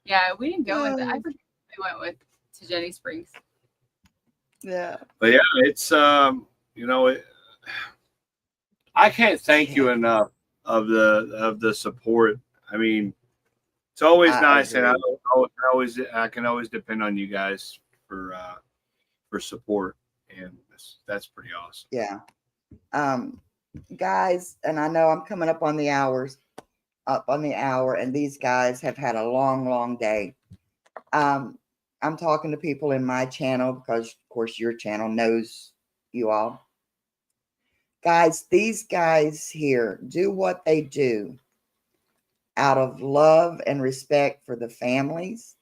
Yeah, we didn't go with that. I forget who we went with to Jenny Springs. Yeah. But yeah, it's I can't thank you enough of the support. I mean, it's always nice, and I can always depend on you guys for support, and that's pretty awesome. Yeah. Guys, and I know I'm coming up on the hour, and these guys have had a long day. I'm talking to people in my channel because, of course, your channel knows you all. Guys, these guys here do what they do out of love and respect for the families.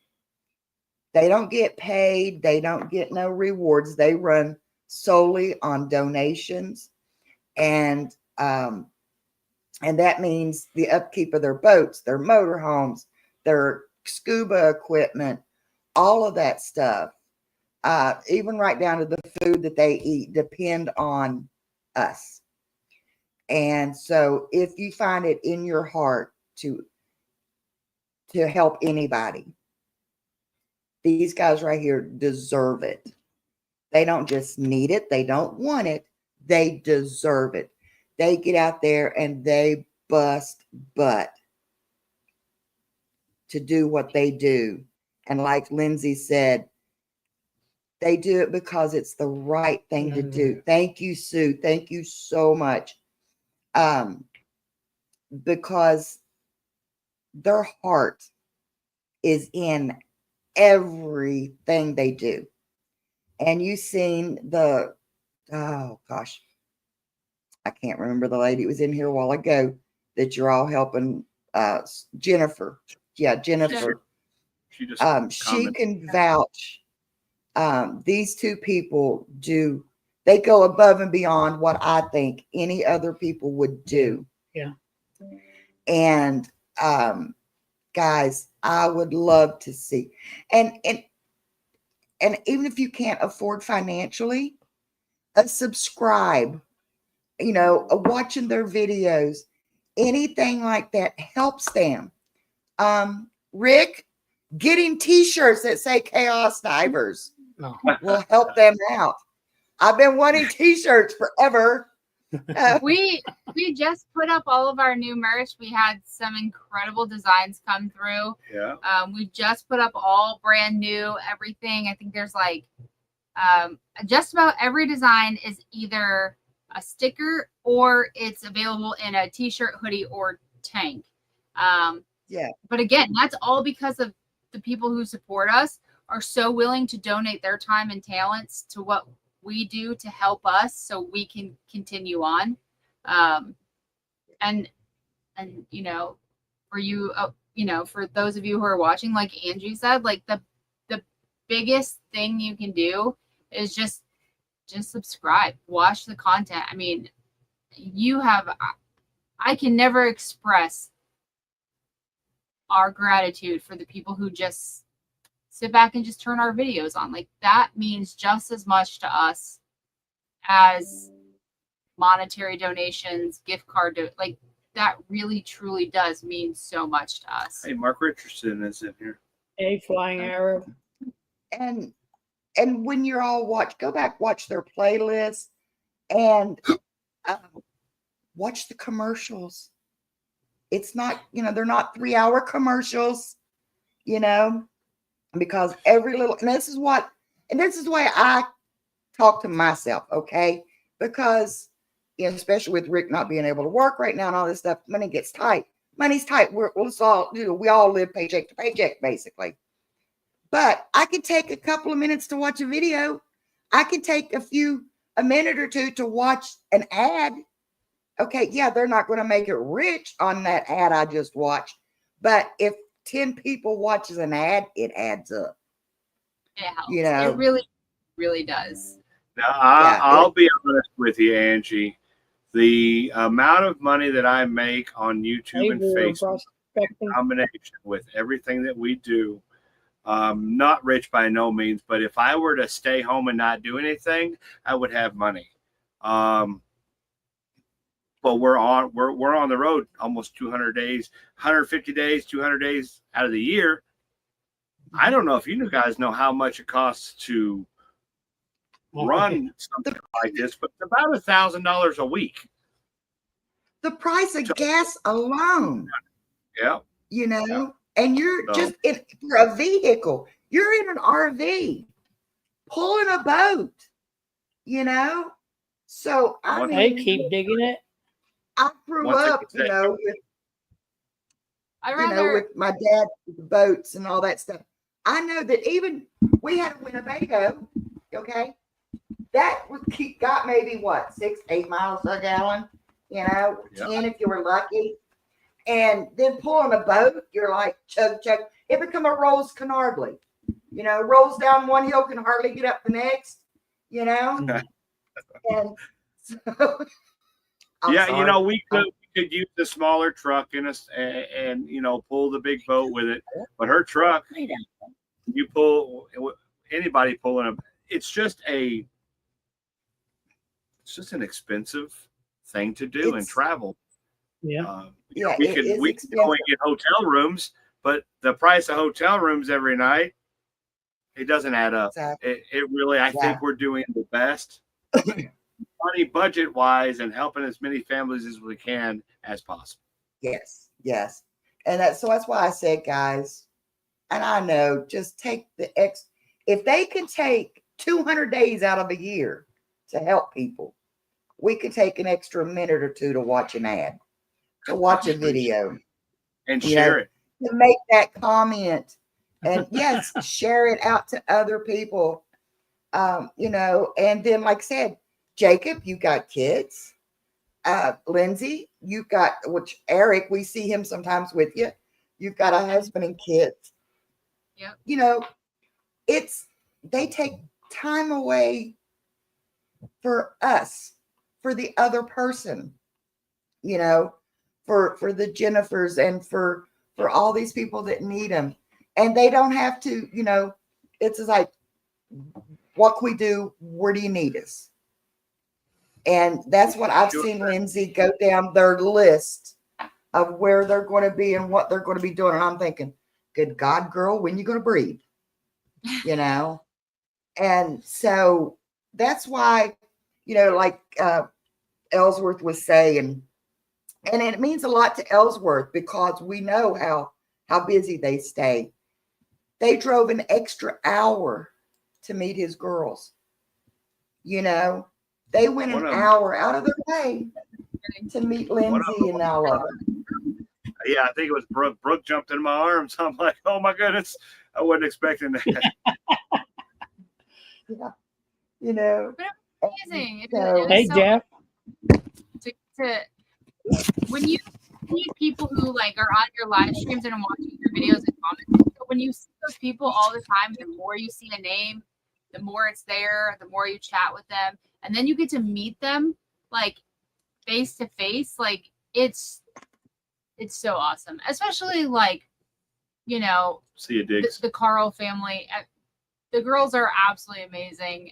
They don't get paid. They don't get no rewards. They run solely on donations. And that means the upkeep of their boats, their motorhomes, their scuba equipment, all of that stuff, even right down to the food that they eat, depend on us. And so if you find it in your heart to help anybody, these guys right here deserve it. They don't just need it. They don't want it. They deserve it. They get out there and they bust butt to do what they do. And like Lindsay said, they do it because it's the right thing to do. Thank you, Sue. Thank you so much. Because their heart is in everything they do. And you've seen oh gosh, I can't remember the lady who was in here a while ago that you're all helping, Jennifer. Yeah, Jennifer. She can vouch. These two people they go above and beyond what I think any other people would do. Yeah. And guys, I would love to see. And even if you can't afford financially, subscribe, watching their videos, anything like that helps them. Rick, getting t-shirts that say Chaos Divers will help them out. I've been wanting t-shirts forever. We just put up all of our new merch. We had some incredible designs come through. Yeah. We just put up all brand new everything. I think there's like just about every design is either a sticker or it's available in a t-shirt, hoodie, or tank. Yeah. But again, that's all because of the people who support us are so willing to donate their time and talents to what we do to help us so we can continue on. And you know, for you, you know, for those of you who are watching, like Angie said, like the biggest thing you can do is just subscribe, watch the content. I mean, I can never express our gratitude for the people who just sit back and just turn our videos on. Like that means just as much to us as monetary donations, gift card, like that really truly does mean so much to us. Hey, Mark Richardson is in here. A flying arrow. And when you're all go back, watch their playlist, and watch the commercials. It's not, they're not 3-hour commercials, because every little, and this is why I talk to myself, okay? Because, especially with Rick not being able to work right now and all this stuff, money gets tight. Money's tight. We all live paycheck to paycheck, basically. But I could take a couple of minutes to watch a video. I could take a minute or two to watch an ad. Okay, yeah, they're not going to make it rich on that ad I just watched. But if 10 people watches an ad, it adds up. It helps. It really, really does. Now, I'll be honest with you, Angie. The amount of money that I make on YouTube and Facebook, in combination with everything that we do, not rich by no means, but if I were to stay home and not do anything, I would have money. But we're on the road almost 200 days, 150 days, 200 days out of the year. I don't know if you guys know how much it costs to run something like this, but it's about $1,000 a week. The price of gas alone. Yeah. And you're just for a vehicle. You're in an RV, pulling a boat. So I mean, keep digging it. I grew up, with my dad, boats and all that stuff. I know that even we had a Winnebago, okay, that got maybe 6-8 miles a gallon, 10 if you were lucky. And then pulling a boat, you're like chug chug. It become a Rose Canardly, rolls down one hill, can hardly get up the next, and so. We could use the smaller truck and pull the big boat with it. But her truck, anybody pulling them, it's just an expensive thing to do and travel. Yeah. We could go and get hotel rooms, but the price of hotel rooms every night, it doesn't add up. Exactly. It really, I think we're doing the best. Money budget wise and helping as many families as we can as possible. Yes. And that's why I said, guys, and I know, just take if they can take 200 days out of a year to help people, we could take an extra minute or two to watch an ad, to watch a video, and share it, to make that comment, and yes, share it out to other people. And then, like I said, Jacob, you got kids. Lindsay, you got, Eric, we see him sometimes with you. You've got a husband and kids. Yep. They take time away for us, for the other person, for the Jennifers and for all these people that need them. And they don't have to, it's just like, what can we do? Where do you need us? And that's what I've seen Lindsay go down their list of where they're going to be and what they're going to be doing. And I'm thinking, good God, girl, when you going to breathe? And so that's why, Ellsworth was saying, and it means a lot to Ellsworth because we know how busy they stay. They drove an extra hour to meet his girls. You know, they went an hour out of their way to meet Lindsay and all of them. Yeah, I think it was Brooke. Brooke jumped in my arms. I'm like, oh my goodness, I wasn't expecting that. Yeah, you know. Amazing. Hey, So, Jeff. when you see people who like are on your live streams and watching your videos and commenting, so when you see those people all the time, the more you see a name, the more it's there, the more you chat with them, and then you get to meet them like face to face. Like it's so awesome, especially like, you know, See you, Diggs. the Carl family. The girls are absolutely amazing.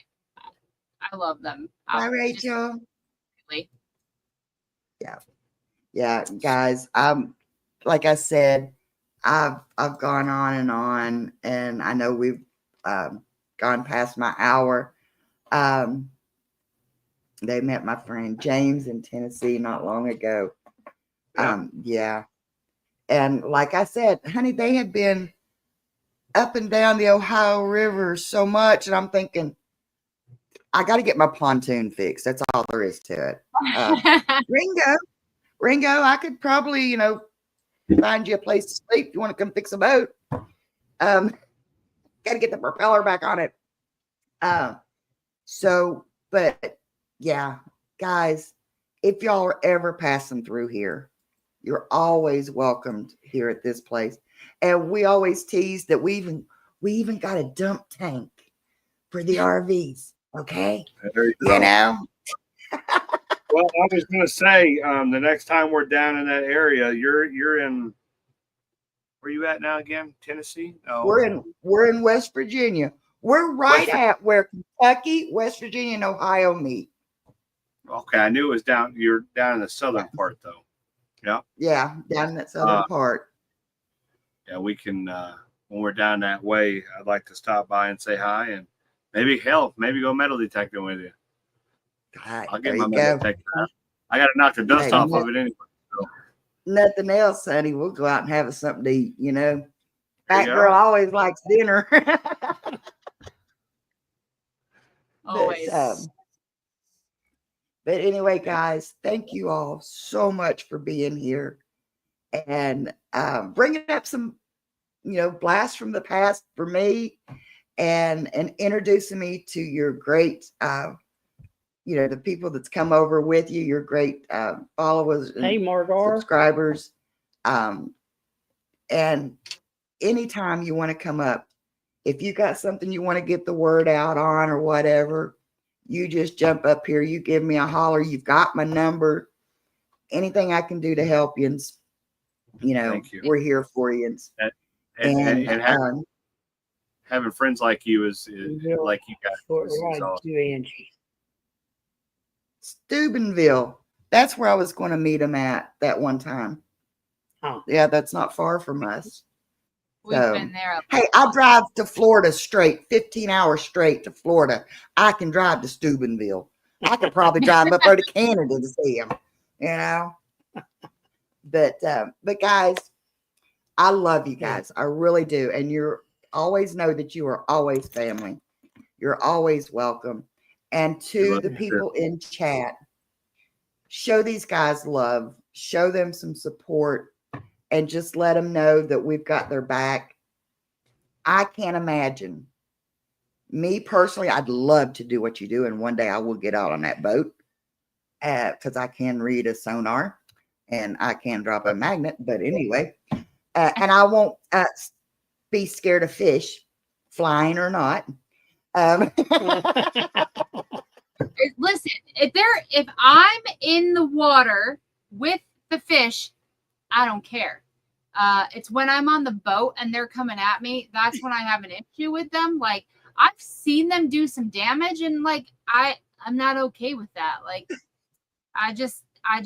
I love them. Hi, Rachel. Really. Yeah, guys. Like I said, I've gone on, and I know we've gone past my hour. They met my friend James in Tennessee not long ago. Yeah. And like I said, honey, they had been up and down the Ohio River so much, and I'm thinking, I got to get my pontoon fixed. That's all there is to it. Ringo, I could probably, you know, find you a place to sleep if you want to come fix a boat. Got to get the propeller back on it. But yeah, guys, if y'all are ever passing through here, you're always welcomed here at this place. And we always tease that we even got a dump tank for the RVs. Okay, you know. Well, I was going to say, the next time we're down in that area, you're in. Where you at now again? Tennessee? No, we're in West Virginia. We're right at where Kentucky, West Virginia, and Ohio meet. Okay, I knew it was down. You're down in the southern part, though. Yeah. Yeah, down in that southern part. Yeah, we can. When we're down that way, I'd like to stop by and say hi, and maybe go metal detecting with you. Right, I'll get my metal detector out. I got to knock the dust off of it anyway. So. Nothing else, honey. We'll go out and have something to eat. You know, that girl always likes dinner. Always. But anyway, guys, thank you all so much for being here and bringing up some, you know, blasts from the past for me and introducing me to your great, you know, the people that's come over with you, your great followers and subscribers. And anytime you want to come up, if you got something you want to get the word out on or whatever, you just jump up here. You give me a holler. You've got my number. Anything I can do to help you, and, you know, we're here for you. And having friends like you is like you guys. Steubenville. That's where I was going to meet him at that one time. Oh. Yeah, that's not far from us. We've been there. Hey, I drive to Florida straight, 15 hours straight to Florida. I can drive to Steubenville. I could probably drive up there to Canada to see him, you know. But guys, I love you guys. I really do. And you're always know that you are always family. You're always welcome. And to the people in chat, show these guys love, show them some support, and just let them know that we've got their back. I can't imagine. Me personally, I'd love to do what you do, and one day I will get out on that boat because I can read a sonar and I can drop a magnet. But anyway, and I won't be scared of fish, flying or not. Listen, if I'm in the water with the fish, I don't care. It's when I'm on the boat and they're coming at me, that's when I have an issue with them. Like, I've seen them do some damage, and like I'm not okay with that. Like, I just well,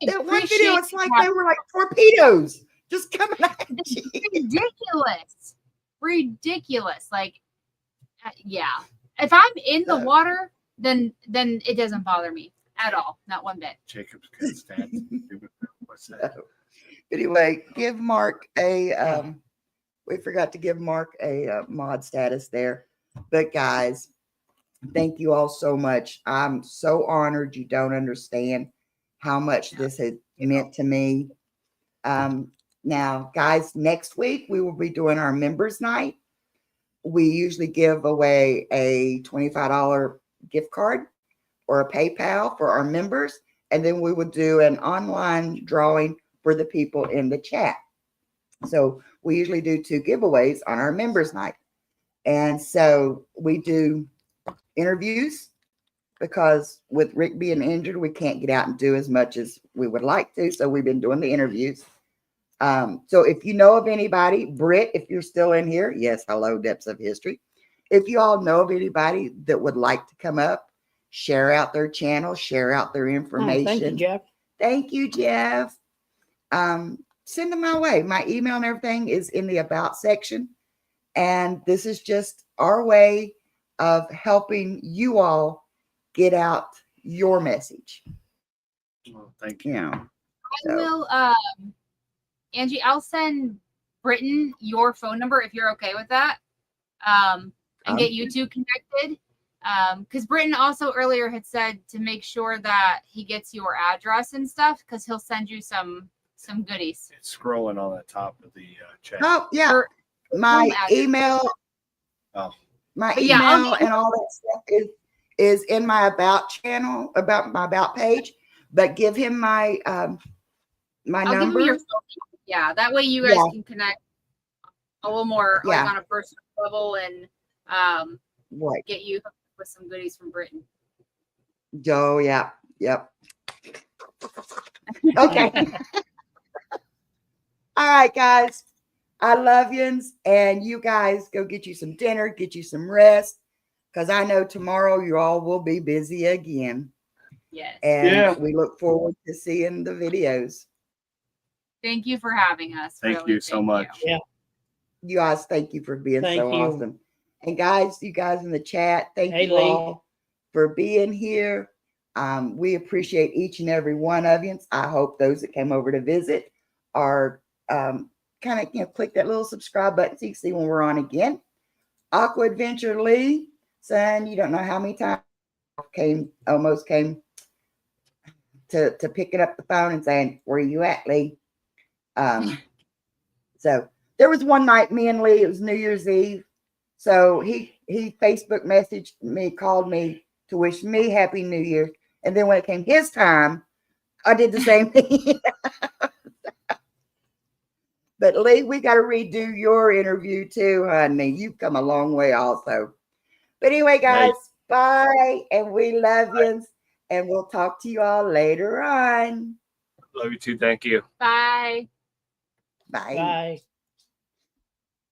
that one video, it's like they were like torpedoes just coming at you. Ridiculous. Like, yeah. If I'm in the water, then it doesn't bother me. at all, not one bit. Jacob's good stats. What's that? Anyway, give Mark a we forgot to give Mark a mod status there. But guys, thank you all so much. I'm so honored. You don't understand how much this has meant to me. Now, guys, next week we will be doing our members night. We usually give away a $25 gift card or a PayPal for our members. And then we will do an online drawing for the people in the chat. So we usually do 2 giveaways on our members night. And so we do interviews because with Rick being injured, we can't get out and do as much as we would like to. So we've been doing the interviews. So if you know of anybody, Britt, if you're still in here, yes, hello, Depths of History. If you all know of anybody that would like to come up, share out their channel, share out their information. Thank you, Jeff. Thank you, Jeff. Send them my way. My email and everything is in the about section. And this is just our way of helping you all get out your message. Well, thank you. Yeah. I will, Angie, I'll send Britton your phone number if you're okay with that, and get you two connected. Because Britton also earlier had said to make sure that he gets your address and stuff, because he'll send you some goodies. It's scrolling on the top of the chat. Oh, yeah. Or My home address. email. Oh. My But yeah, email and all that stuff is in my about channel, about my about page. But give him my my I'll give number. him your phone. Yeah, that way you guys Yeah. can connect a little more like on a personal level and Right. get you hooked with some goodies from Britton. Oh, yeah. Yep. Okay. All right, guys. I love yous. And you guys go get you some dinner, get you some rest. Because I know tomorrow you all will be busy again. Yes. And we look forward to seeing the videos. Thank you for having us. Thank really. you so much. Yeah. You guys, thank you for being Thank so you. awesome. And guys, you guys in the chat, thank Hey, you Lee. all for being here. We appreciate each and every one of you. I hope those that came over to visit are kind of click that little subscribe button so you can see when we're on again. Aqua Adventure Lee, son, you don't know how many times almost came to picking up the phone and saying, "Where you at, Lee?" So there was one night, me and Lee, it was New Year's Eve. So he Facebook messaged me, called me to wish me Happy New Year. And then when it came his time, I did the same thing. But Lee, we got to redo your interview too, honey. You've come a long way also. But anyway, guys, bye. And we love you. And we'll talk to you all later on. Love you too. Thank you. Bye. Bye. Bye.